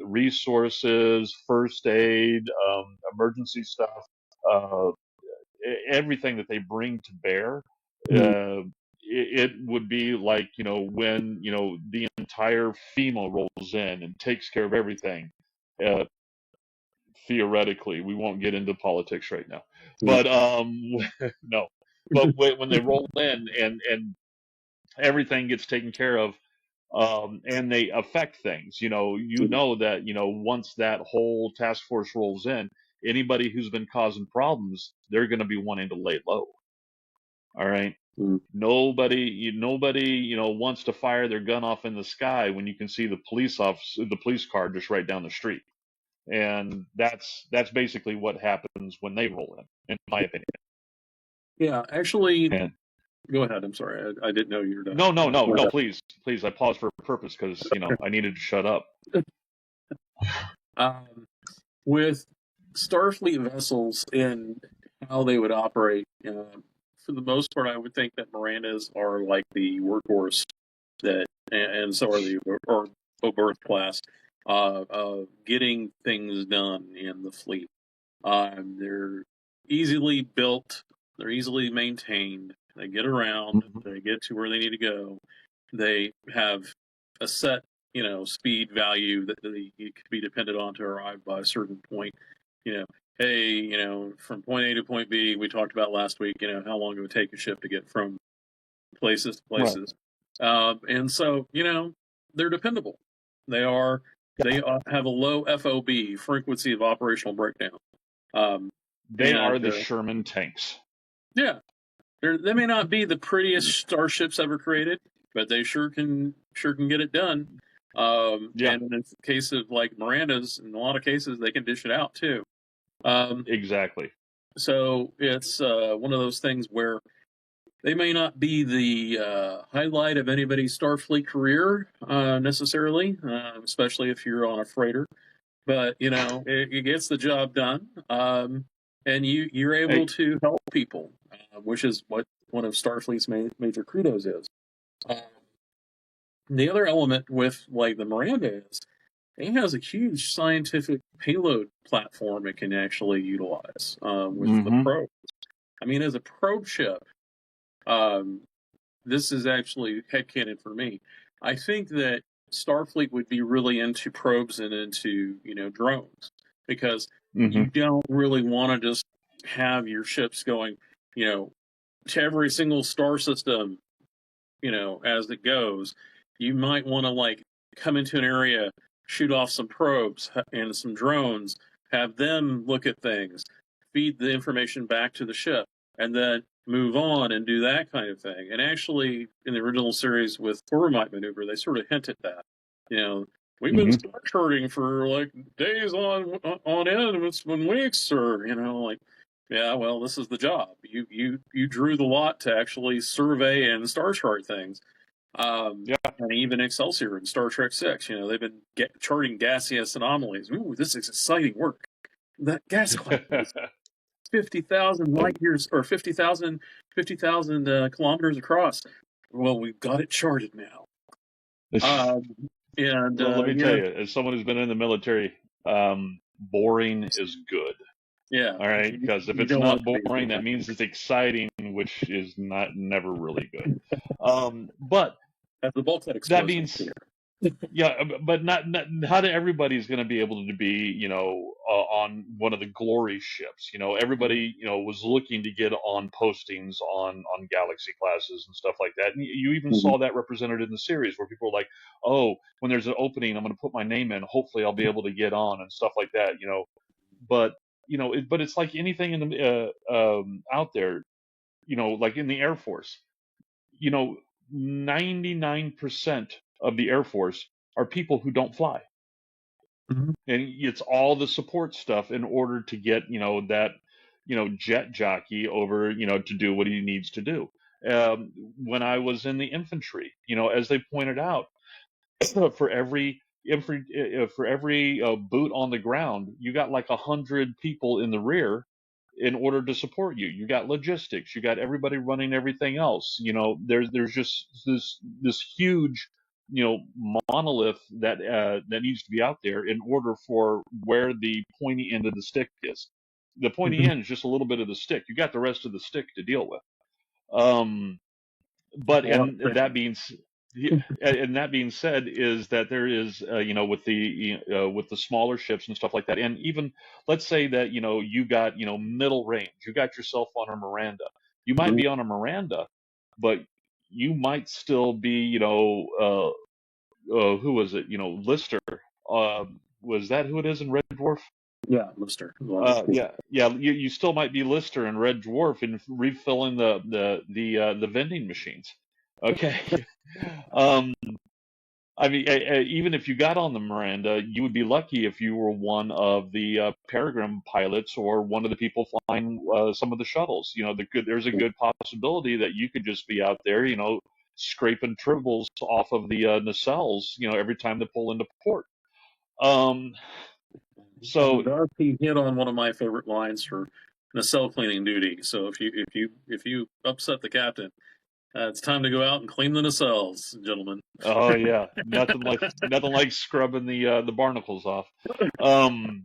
Speaker 1: resources, first aid, emergency stuff, uh, everything that they bring to bear. It would be like, when, the entire FEMA rolls in and takes care of everything. Uh, Theoretically, we won't get into politics right now, but no. But when they roll in and everything gets taken care of, and they affect things, that, once that whole task force rolls in, anybody who's been causing problems, they're going to be wanting to lay low. All right. Nobody, wants to fire their gun off in the sky when you can see the police car just right down the street. And that's basically what happens when they roll in my opinion.
Speaker 2: Yeah, actually,
Speaker 1: And
Speaker 2: go ahead. I'm sorry. I didn't know you were done.
Speaker 1: no, please, I paused for a purpose because, I needed to shut up.
Speaker 2: With Starfleet vessels and how they would operate, for the most part, I would think that Mirandas are like the workhorse and so are the or Oberth class, getting things done in the fleet. They're easily built, they're easily maintained, they get around, they get to where they need to go. They have a set, speed value that they could be depended on to arrive by a certain point. Hey, from point A to point B, we talked about last week, how long it would take a ship to get from places to places. Right. And so, they're dependable. They have a low FOB, frequency of operational breakdown.
Speaker 1: They are the Sherman tanks.
Speaker 2: Yeah. They may not be the prettiest starships ever created, but they sure can get it done. And in the case of like Miranda's, in a lot of cases, they can dish it out too.
Speaker 1: Exactly.
Speaker 2: So it's one of those things where they may not be the highlight of anybody's Starfleet career necessarily, especially if you're on a freighter. But it gets the job done, and you're able to help people, which is what one of Starfleet's major credos is. The other element with like the Miranda is it has a huge scientific payload platform it can actually utilize with the probe. I mean, as a probe ship, this is actually headcanon for me. I think that Starfleet would be really into probes and into drones because you don't really want to just have your ships going to every single star system as it goes. You might want to like come into an area, shoot off some probes and some drones, have them look at things, feed the information back to the ship, and then move on and do that kind of thing. And actually, in the original series with Tormite Maneuver, they sort of hint at that. We've been star charting for like days on end. It's been weeks, or like, yeah, well, this is the job. You drew the lot to actually survey and star chart things. And even Excelsior in Star Trek Six, they've been charting gaseous anomalies. Ooh, this is exciting work. That gas cloud is 50,000 light years or 50,000 kilometers across. Well, we've got it charted now. And
Speaker 1: well, let me tell you, as someone who's been in the military, boring is good.
Speaker 2: Yeah.
Speaker 1: All right, because if it's not boring, that means it's exciting, which is never really good. But
Speaker 2: the bulkhead
Speaker 1: that means, yeah, but not everybody's going to be able to be, on one of the glory ships. Everybody, was looking to get on postings on Galaxy classes and stuff like that. And you even saw that represented in the series where people were like, oh, when there's an opening, I'm going to put my name in. Hopefully I'll be able to get on and stuff like that, But, but it's like anything in the out there, like in the Air Force, 99% of the Air Force are people who don't fly. And it's all the support stuff in order to get, that, jet jockey over, to do what he needs to do. When I was in the infantry, as they pointed out, for every boot on the ground, you got like 100 people in the rear in order to support you. You got logistics, you got everybody running everything else. There's just this huge monolith that needs to be out there in order for where the pointy end of the stick is. The pointy
Speaker 2: Mhm.
Speaker 1: end is just a little bit of the stick. You got the rest of the stick to deal with. Um, but
Speaker 2: A lot of things.
Speaker 1: and that being said, is that there is with the smaller ships and stuff like that, and even let's say that you got middle range, you got yourself on a Miranda. You might
Speaker 2: Mhm.
Speaker 1: be on a Miranda, but you might still be who was it? Lister. Was that who it is in Red Dwarf?
Speaker 2: Yeah, Lister. Well,
Speaker 1: Yeah. You still might be Lister and Red Dwarf and refilling the vending machines. Okay. um, I mean, even if you got on the Miranda, you would be lucky if you were one of the Peregrine pilots or one of the people flying some of the shuttles. There's a good possibility that you could just be out there, scraping tribbles off of the nacelles, every time they pull into port. Um, so,
Speaker 2: and Darcy hit on one of my favorite lines for nacelle cleaning duty. So if you upset the captain, it's time to go out and clean the nacelles, gentlemen.
Speaker 1: oh yeah, nothing like scrubbing the barnacles off. Um,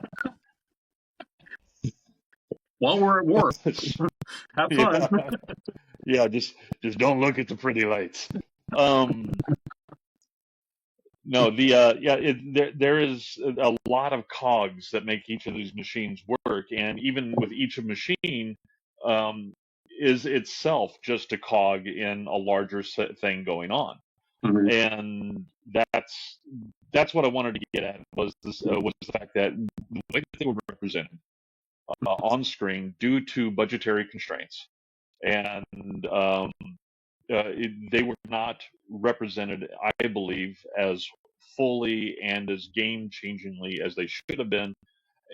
Speaker 2: While we're at work, have fun.
Speaker 1: yeah, yeah, just don't look at the pretty lights. Um, no, there is a lot of cogs that make each of these machines work, and even with each machine, um, is itself just a cog in a larger thing going on.
Speaker 2: Mhm.
Speaker 1: And that's what I wanted to get at was the fact that the way that they were represented on screen due to budgetary constraints, and they were not represented, I believe, as fully and as game-changingly as they should have been,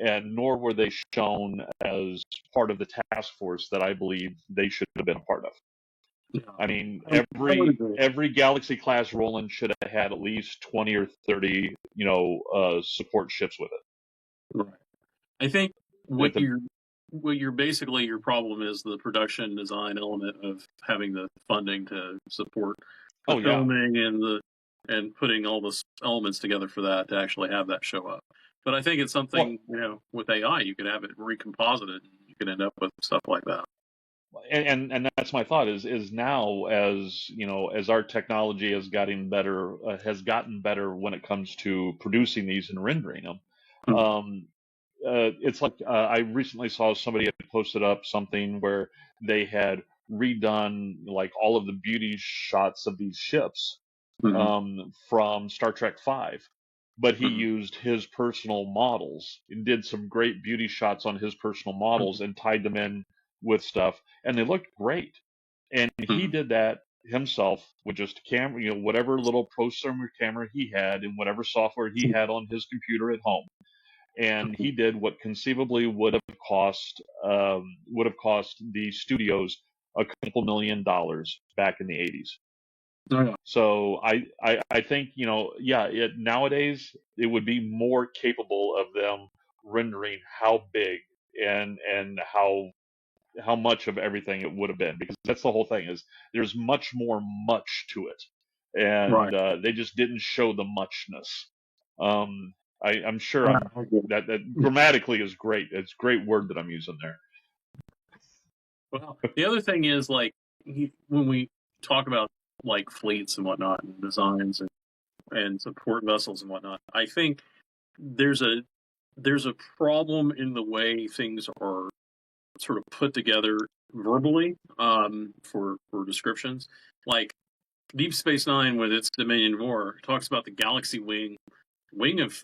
Speaker 1: and nor were they shown as part of the task force that I believe they should have been a part of.
Speaker 2: Yeah,
Speaker 1: I mean,
Speaker 2: I would agree.
Speaker 1: every Galaxy class Roland should have had at least 20 or 30, support ships with
Speaker 2: Right. I think
Speaker 1: it.
Speaker 2: what you're basically your problem is the production design element of having the funding to support the
Speaker 1: Oh yeah,
Speaker 2: filming and putting all the elements together for that to actually have that show up. But I think it's
Speaker 1: well,
Speaker 2: something with AI you could have it recomposited and you could end up with stuff like that.
Speaker 1: and that's my thought is now as as our technology has gotten better when it comes to producing these and rendering them.
Speaker 2: Mhm.
Speaker 1: Um, it's like I recently saw somebody had posted up something where they had redone like all of the beauty shots of these ships
Speaker 2: Mhm.
Speaker 1: from Star Trek Five, but he
Speaker 2: Mhm.
Speaker 1: used his personal models and did some great beauty shots on his personal models and tied them in with stuff, and they looked great. And he
Speaker 2: Mhm.
Speaker 1: did that himself with just a camera, whatever little prosumer camera he had and whatever software he had on his computer at home. And he did what conceivably would have cost the studios a couple $1 million back in the 80s.
Speaker 2: Oh, yeah.
Speaker 1: So I think nowadays it would be more capable of them rendering how big and how much of everything it would have been, because that's the whole thing is there's much to it,
Speaker 2: Right.
Speaker 1: and they just didn't show the muchness. I'm sure
Speaker 2: Yeah,
Speaker 1: I'm
Speaker 2: I agree.
Speaker 1: that grammatically is great. It's a great word that I'm using there.
Speaker 2: Well, the other thing is when we talk about like fleets and whatnot and designs and support vessels and whatnot, I think there's a there's a problem in the way things are sort of put together verbally for descriptions. Like Deep Space Nine, with its Dominion War, talks about the Galaxy wing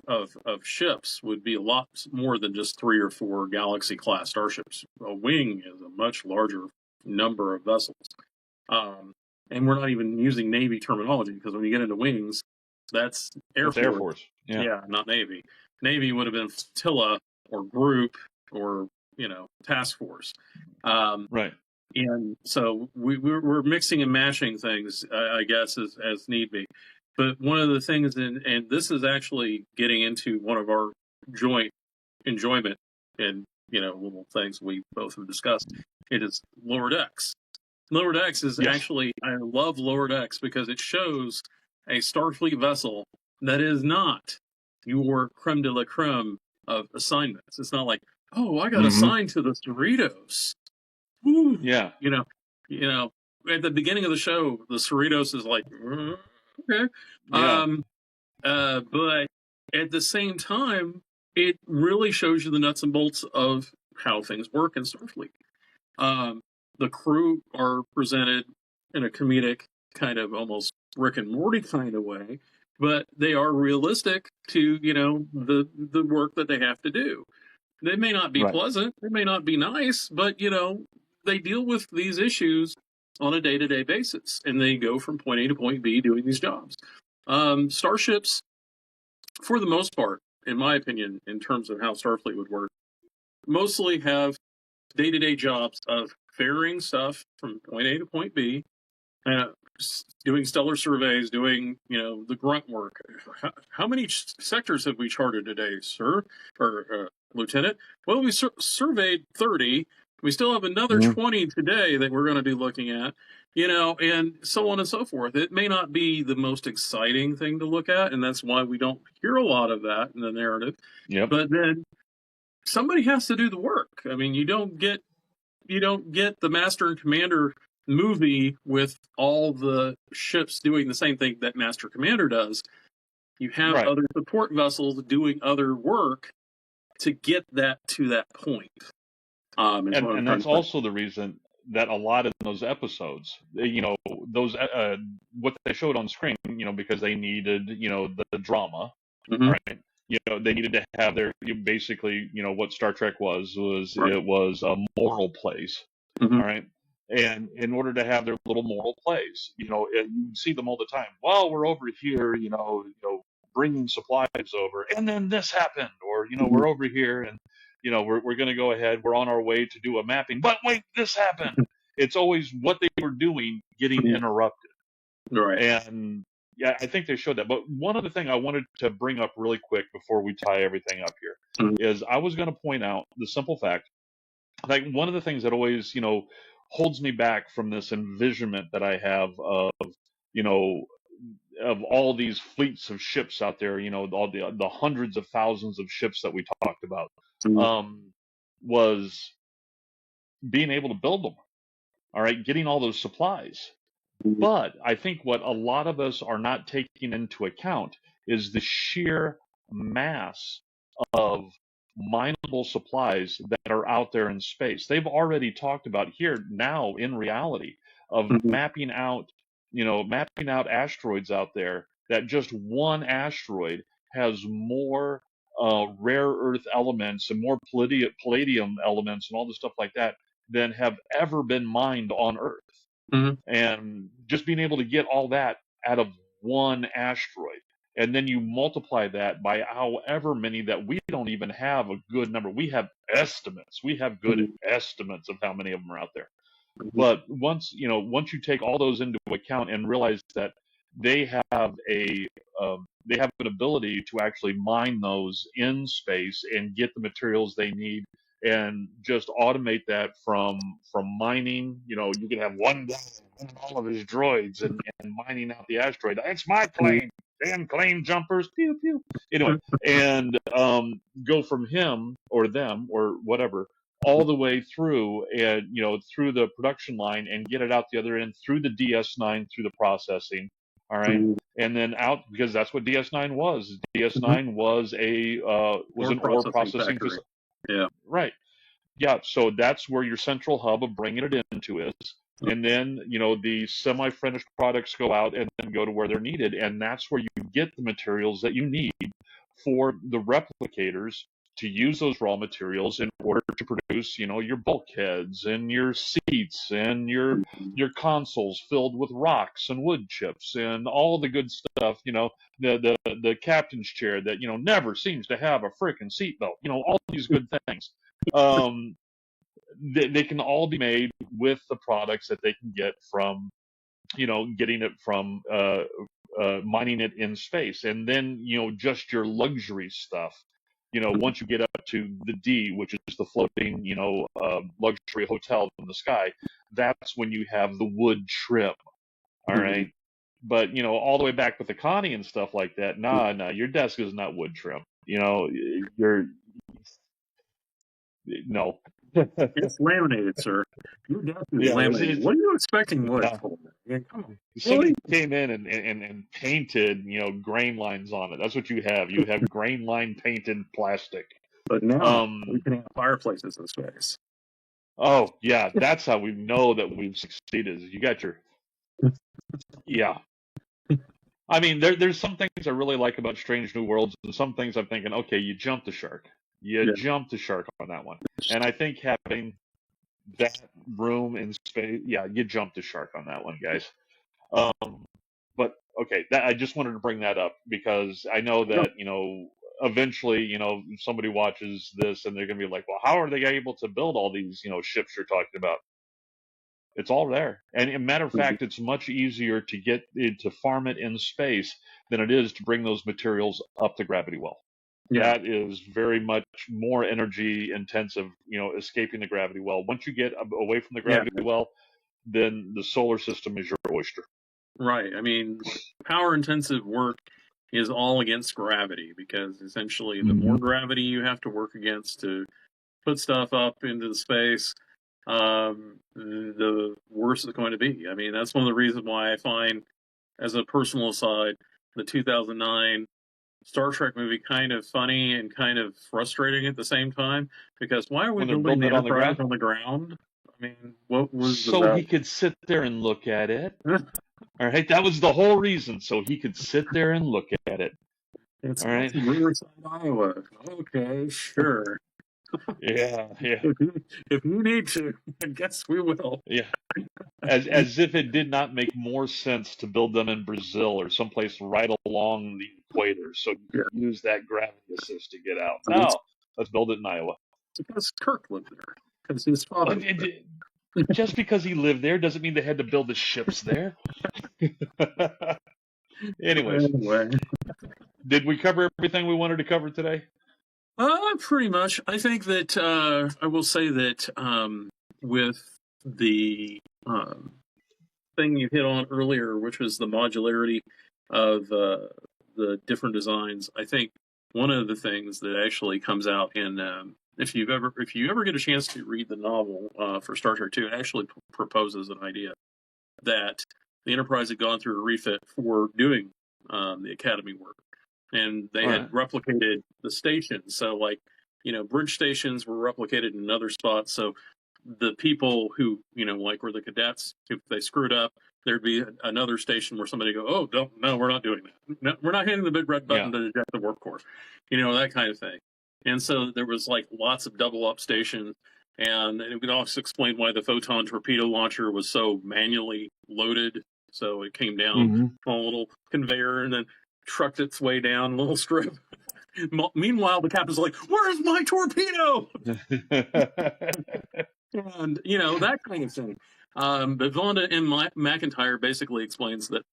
Speaker 2: of ships would be a lot more than just 3 or 4 Galaxy class starships. A wing is a much larger number of vessels. Um, and we're not even using Navy terminology because when you get into wings, that's Air
Speaker 1: That's Air
Speaker 2: Force.
Speaker 1: Force. Yeah.
Speaker 2: Yeah, not Navy. Navy would have been flotilla or group or task force. Um,
Speaker 1: Right.
Speaker 2: and so we're mixing and mashing things, I guess, as need be. But one of the things, and this is actually getting into one of our joint enjoyment and little things we both have discussed. It is Lower Decks. Lower Decks is
Speaker 1: Yes.
Speaker 2: actually, I love Lower Decks because it shows a Starfleet vessel that is not your creme de la creme of assignments. It's not like, oh, I got
Speaker 1: Mm-hmm.
Speaker 2: assigned to the Cerritos. Woo.
Speaker 1: Yeah.
Speaker 2: You know, at the beginning of the show, the Cerritos is like, okay.
Speaker 1: Yeah.
Speaker 2: But at the same time, it really shows you the nuts and bolts of how things work in Starfleet. Um, the crew are presented in a comedic kind of almost Rick and Morty kind of way, but they are realistic to the work that they have to do. They may not be
Speaker 1: Right.
Speaker 2: pleasant, they may not be nice, but they deal with these issues on a day-to-day basis, and they go from point A to point B doing these jobs. Starships, for the most part, in my opinion, in terms of how Starfleet would work, mostly have day-to-day jobs of ferrying stuff from point A to point B, uh, doing stellar surveys, doing the grunt work. How many sectors have we charted today, sir or lieutenant? Well, we surveyed 30. We still have another
Speaker 1: Mm-hmm.
Speaker 2: 20 today that we're going to be looking at. And so on and so forth. It may not be the most exciting thing to look at, and that's why we don't hear a lot of that in the narrative.
Speaker 1: Yep.
Speaker 2: But then somebody has to do the work. I mean, you don't get the Master and Commander movie with all the ships doing the same thing that Master Commander does. You have
Speaker 1: Right.
Speaker 2: other support vessels doing other work to get that to that point. Is what I'm
Speaker 1: And
Speaker 2: trying
Speaker 1: that's
Speaker 2: to say.
Speaker 1: also the reason that a lot of those episodes, those what they showed on screen, because they needed, the drama,
Speaker 2: Mm-hmm.
Speaker 1: all right. They needed to have their basically, what Star Trek was
Speaker 2: Right.
Speaker 1: it was a moral plays,
Speaker 2: Mm-hmm.
Speaker 1: all right. And in order to have their little moral plays, and you see them all the time. Well, we're over here, bringing supplies over, and then this happened, or
Speaker 2: Mm-hmm.
Speaker 1: we're over here, and we're going to go ahead. We're on our way to do a mapping, but wait, this happened. It's always what they were doing getting
Speaker 2: Mm-hmm.
Speaker 1: interrupted,
Speaker 2: Right.
Speaker 1: and yeah, I think they showed that. But one other thing I wanted to bring up really quick before we tie everything up here
Speaker 2: Mm-hmm.
Speaker 1: is I was going to point out the simple fact, like one of the things that always holds me back from this envisionment that I have of you know of all these fleets of ships out there, all the hundreds of thousands of ships that we talked about, um, was being able to build them. All right, getting all those supplies.
Speaker 2: Mm-hmm.
Speaker 1: But I think what a lot of us are not taking into account is the sheer mass of mineable supplies that are out there in space. They've already talked about here now in reality of
Speaker 2: Mm-hmm.
Speaker 1: mapping out asteroids out there, that just one asteroid has more rare earth elements and more palladium elements and all the stuff like that than have ever been mined on Earth.
Speaker 2: Mm-hmm.
Speaker 1: And just being able to get all that out of one asteroid, and then you multiply that by however many that we don't even have a good number. We have estimates. We have good estimates of how many of them are out there. But once you take all those into account and realize that they have they have an ability to actually mine those in space and get the materials they need, and just automate that from mining. You can have one guy running all of his droids and mining out the asteroid. That's my plane. Damn plane jumpers. Pew pew. Anyway, and go from him or them or whatever all the way through, and through the production line, and get it out the other end through the DS9, through the processing. All right, and then out, because that's what DS9 was.
Speaker 2: Mm-hmm.
Speaker 1: DS9 was an ore processing
Speaker 2: Factory.
Speaker 1: facility.
Speaker 2: Yeah.
Speaker 1: Right. Yeah. So that's where your central hub of bringing it into is. And then, the semi-finished products go out and then go to where they're needed. And that's where you get the materials that you need for the replicators to use those raw materials in order to produce, your bulkheads and your seats and your consoles filled with rocks and wood chips and all the good stuff, the captain's chair that, never seems to have a freaking seatbelt, all these good things. Um, they can all be made with the products that they can get from, getting it from mining it in space. And then, just your luxury stuff, once you get up to the D, which is the floating, luxury hotel in the sky, that's when you have the wood trim. All right. But all the way back with the Connie and stuff like that. Nah, your desk is not wood trim. You're no.
Speaker 2: It's laminated, sir. Your desk is
Speaker 1: Yeah,
Speaker 2: laminated. What are you expecting wood
Speaker 1: no.
Speaker 2: for? I mean, come on.
Speaker 1: Somebody came in and painted, grain lines on it. That's what you have. You have grain line painted plastic.
Speaker 2: But now we
Speaker 1: Um,
Speaker 2: can have fireplaces in space.
Speaker 1: oh yeah, that's how we know that we've succeeded. You got your, yeah. I mean, there's some things I really like about Strange New Worlds, and some things I'm thinking, okay, you jumped the shark. You
Speaker 2: Yeah.
Speaker 1: jumped the shark on that one. And I think having that room in space, yeah, you jumped the shark on that one, guys. But okay, I just wanted to bring that up because I know that eventually somebody watches this and they're going to be like, well, how are they able to build all these ships you're talking about? It's all there, and as a matter of fact, it's much easier to get it to farm it in space than it is to bring those materials up the gravity well.
Speaker 2: Yeah.
Speaker 1: That is very much more energy intensive, escaping the gravity well. Once you get away from the gravity well, then the solar system is your oyster.
Speaker 2: Right. I mean, power intensive work is all against gravity because essentially the more gravity you have to work against to put stuff up into the space, the worse it's going to be. I mean, that's one of the reasons why I find, as a personal aside, the 2009 Star Trek movie kind of funny and kind of frustrating at the same time. Because why are we
Speaker 1: When they're
Speaker 2: building the
Speaker 1: building it on the
Speaker 2: Enterprise
Speaker 1: ground?
Speaker 2: on the ground? I mean, what was
Speaker 1: So he could sit there and look at it. All right, that was the whole reason. So he could sit there and look at it.
Speaker 2: It's
Speaker 1: all right.
Speaker 2: Riverside, Iowa. Okay, sure.
Speaker 1: Yeah.
Speaker 2: If you need to, I guess we will.
Speaker 1: Yeah. As if it did not make more sense to build them in Brazil or someplace right along the equator, so you can use that gravity assist to get out. No, let's build it in Iowa.
Speaker 2: Because Kirk lived there. Because his father.
Speaker 1: Just because he lived there doesn't mean they had to build the ships there. Anyways, did we cover everything we wanted to cover today?
Speaker 2: Pretty much. I think that I will say that with the thing you hit on earlier, which was the modularity of the different designs, I think one of the things that actually comes out in if you ever get a chance to read the novel for Star Trek II, it actually proposes an idea that the Enterprise had gone through a refit for doing the Academy work, and they had replicated the stations. So, like, bridge stations were replicated in another spot. So the people who, like were the cadets, if they screwed up, there'd be another station where somebody go, oh, no, we're not doing that. No, we're not hitting the big red button to eject the warp core, that kind of thing. And so there was like lots of double up stations. And it would also explain why the photon torpedo launcher was so manually loaded. So it came down on a little conveyor and then trucked its way down a little strip. Meanwhile, the captain's like, where's my torpedo? And, that kind of thing. But Vonda and McIntyre basically explains that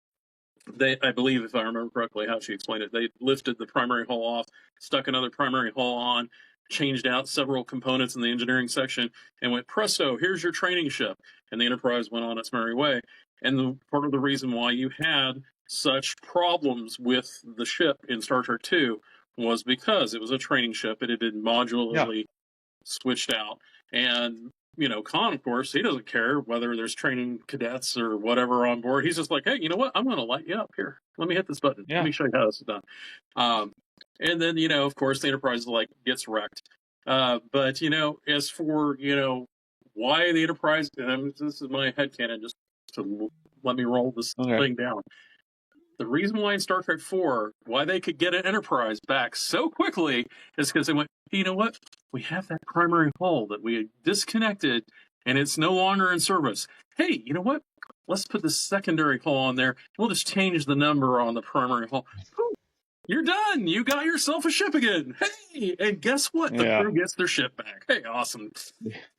Speaker 2: I believe, if I remember correctly, how she explained it, they lifted the primary hull off, stuck another primary hull on, changed out several components in the engineering section, and went, presto, here's your training ship. And the Enterprise went on its merry way. And part of the reason why you had such problems with the ship in Star Trek II was because it was a training ship. It had been modularly switched out. And Khan, of course, he doesn't care whether there's training cadets or whatever on board. He's just like, hey, you know what? I'm going to light you up here. Let me hit this button. Let me show you how this is done. And then, of course, the Enterprise gets wrecked. But, as for, why the Enterprise, and this is my headcanon, just to let me roll this thing down. The reason why in Star Trek IV, why they could get an Enterprise back so quickly is because they went, you know what? We have that primary hull that we had disconnected, and it's no longer in service. Hey, you know what? Let's put the secondary hull on there. We'll just change the number on the primary hull. Ooh, you're done. You got yourself a ship again. Hey, and guess what? The crew gets their ship back. Hey, awesome.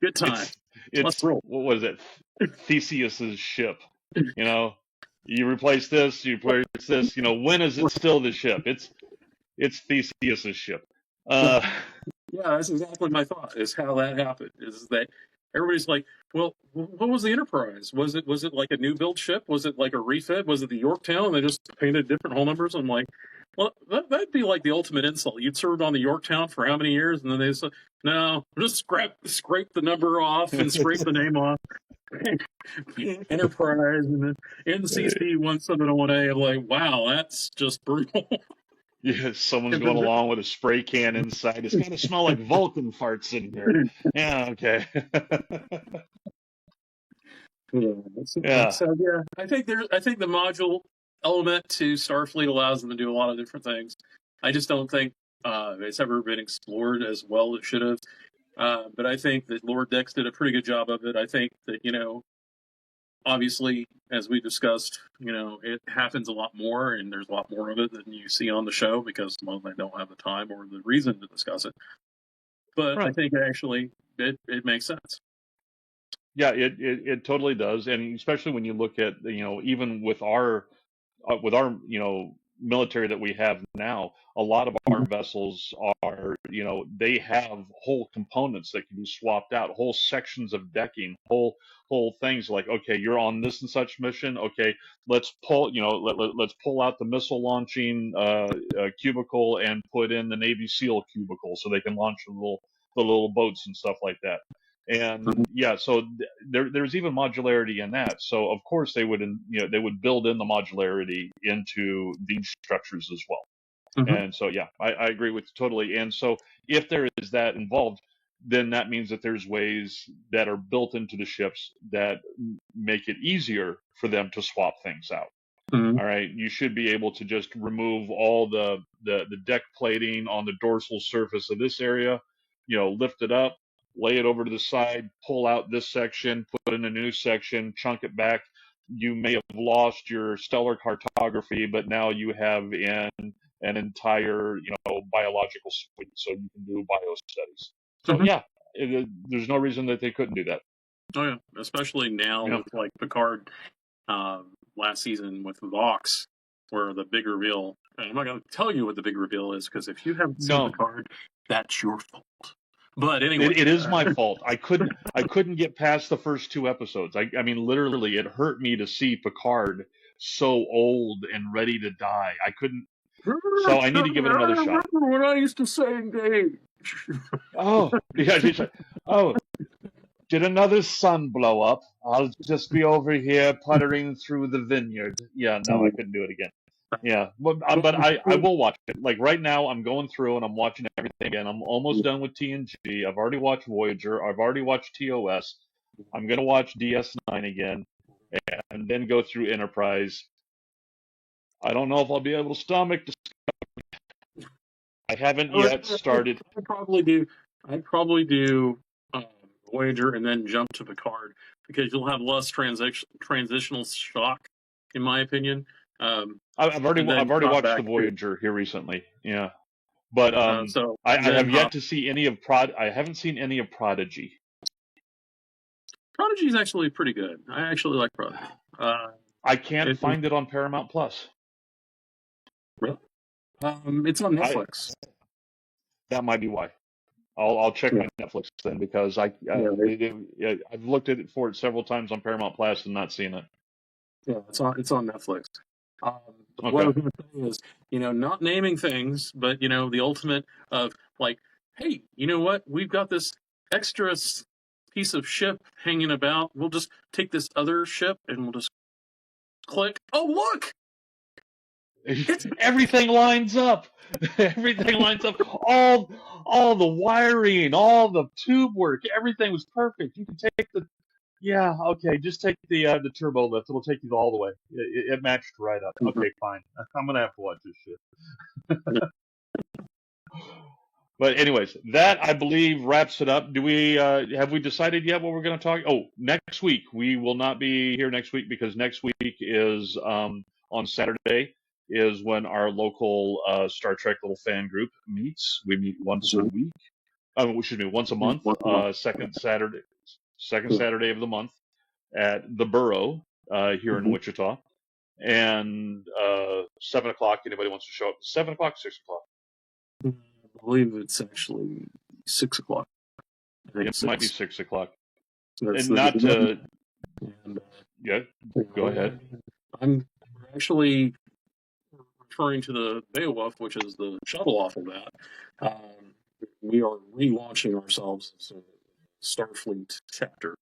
Speaker 2: Good time. Let's roll.
Speaker 1: What was it? Theseus's ship. You replace this, you replace this. When is it still the ship? It's Theseus's ship.
Speaker 2: Yeah, that's exactly my thought. Is how that happened. Is that Everybody's like, well, what was the Enterprise? Was it like a new build ship? Was it like a refit? Was it the Yorktown? And they just painted different hull numbers. I'm like, well, that'd be like the ultimate insult. You'd served on the Yorktown for how many years? And then they said, no, just scrape the number off and scrape the name off. Enterprise and then NCC 1701A. I'm like, wow, that's just brutal.
Speaker 1: Yeah, someone's going along with a spray can inside. It's gonna smell like Vulcan farts in here. Yeah, okay. Yeah.
Speaker 2: So yeah, I think the module element to Starfleet allows them to do a lot of different things. I just don't think it's ever been explored as well as it should have. But I think that Lord Dex did a pretty good job of it. I think that, obviously, as we discussed, it happens a lot more, and there's a lot more of it than you see on the show because, well, they don't have the time or the reason to discuss it. But I
Speaker 1: Right.
Speaker 2: think actually it makes sense.
Speaker 1: Yeah, it totally does, and especially when you look at, even with our military that we have now, a lot of our vessels are, they have whole components that can be swapped out, whole sections of decking, whole things like, okay, you're on this and such mission, okay, let's pull, let's pull out the missile launching cubicle and put in the Navy SEAL cubicle so they can launch the little boats and stuff like that. And yeah, so there's even modularity in that. So of course they would build in the modularity into these structures as well.
Speaker 2: Mm-hmm.
Speaker 1: And so yeah, I agree with you totally. And so if there is that involved, then that means that there's ways that are built into the ships that make it easier for them to swap things out.
Speaker 2: Mm-hmm.
Speaker 1: All right, you should be able to just remove all the deck plating on the dorsal surface of this area, lift it up, lay it over to the side, pull out this section, put in a new section, chunk it back. You may have lost your stellar cartography, but now you have in an entire, biological suite, so you can do bio studies. So
Speaker 2: Mm-hmm.
Speaker 1: yeah, there's no reason that they couldn't do that.
Speaker 2: Oh yeah, especially now with like Picard last season with Vox, where the big reveal. I'm not going to tell you what the big reveal is because if you haven't seen
Speaker 1: No,
Speaker 2: Picard, that's your fault. But anyway,
Speaker 1: it is my fault. I couldn't get past the first two episodes. I mean, literally, it hurt me to see Picard so old and ready to die. I couldn't. So I need to give it another shot.
Speaker 2: Remember what I used to say, Dave?
Speaker 1: Oh, yeah. She's like, oh, did another sun blow up? I'll just be over here puttering through the vineyard. Yeah, no, I couldn't do it again. Yeah, but I will watch it. Like right now, I'm going through and I'm watching everything again. I'm almost done with TNG. I've already watched Voyager. I've already watched TOS. I'm gonna watch DS9 again, and then go through Enterprise. I don't know if I'll be able to stomach. I haven't yet started.
Speaker 2: I'd probably do Voyager and then jump to Picard because you'll have less transitional shock, in my opinion.
Speaker 1: I've already watched the Voyager here recently. Yeah, but I have yet to see any of I haven't seen any of Prodigy.
Speaker 2: Prodigy is actually pretty good. I actually like Prodigy.
Speaker 1: I can't find it on Paramount Plus.
Speaker 2: Really? It's on Netflix.
Speaker 1: That might be why. I'll check my Netflix then because I've looked at it several times on Paramount Plus and not seen it.
Speaker 2: Yeah, it's on Netflix.
Speaker 1: Okay.
Speaker 2: What I was going to say is, not naming things, but the ultimate of like, hey, you know what? We've got this extra piece of ship hanging about. We'll just take this other ship and we'll just click. Oh, look!
Speaker 1: Everything lines up. Everything lines up. All the wiring, all the tube work, everything was perfect. You can take just take the turbo lift. It'll take you all the way. It matched right up.
Speaker 2: Mm-hmm.
Speaker 1: Okay, fine. I'm gonna have to watch this shit. But anyways, that I believe wraps it up. Do we have we decided yet what we're going to talk? Oh, next week we will not be here next week because next week is on Saturday is when our local Star Trek little fan group meets. We meet once a week. Once a month. Second Saturday of the month at the Burrow here in Wichita, and 7 o'clock. Anybody wants to show up? 7 o'clock, 6 o'clock.
Speaker 2: I believe it's actually 6 o'clock.
Speaker 1: It might be 6 o'clock.
Speaker 2: That's
Speaker 1: And not to,
Speaker 2: and
Speaker 1: yeah, go ahead.
Speaker 2: I'm actually referring to the Beowulf, which is the shuttle off of that. We are relaunching ourselves as a Starfleet chapter.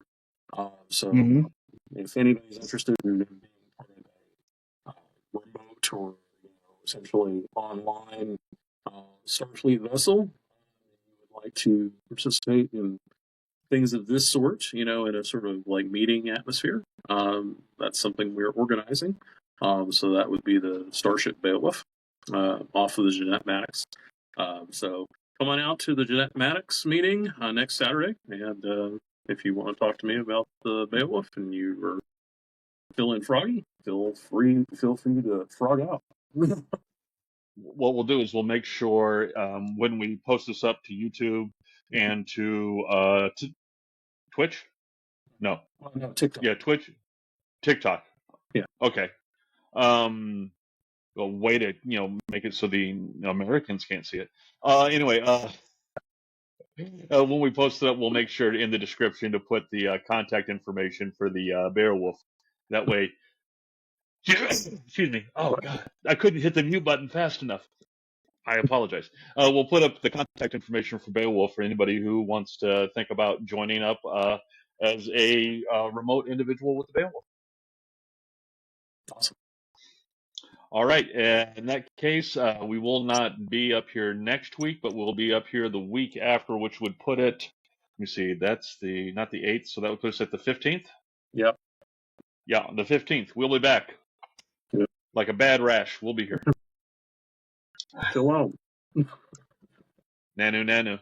Speaker 2: So
Speaker 1: Mm-hmm.
Speaker 2: if anybody's interested in being part of a remote or essentially online Starfleet vessel, you would like to participate in things of this sort, in a sort of like meeting atmosphere. That's something we're organizing. So that would be the Starship Beowulf off of the Jeanette Maddox. So come on out to the Jeanette Maddox meeting next Saturday, and if you want to talk to me about the Beowulf and you are feeling froggy, feel free to frog out.
Speaker 1: What we'll do is we'll make sure when we post this up to YouTube and to Twitch. No,
Speaker 2: No, TikTok.
Speaker 1: yeah, Twitch, TikTok.
Speaker 2: Yeah.
Speaker 1: Okay. A way to make it so the Americans can't see it. Anyway, when we post it up, we'll make sure in the description to put the contact information for the Beowulf. That way, excuse me. Oh God, I couldn't hit the mute button fast enough. I apologize. We'll put up the contact information for Beowulf for anybody who wants to think about joining up as a remote individual with the Beowulf.
Speaker 2: Awesome.
Speaker 1: All right. In that case, we will not be up here next week, but we'll be up here the week after, which would put it. Let me see. That's not the 8th, so that would put us at the 15th.
Speaker 2: Yep.
Speaker 1: Yeah, the 15th. We'll be back.
Speaker 2: Yep.
Speaker 1: Like a bad rash. We'll be here.
Speaker 2: Shalom.
Speaker 1: Nanu, nanu.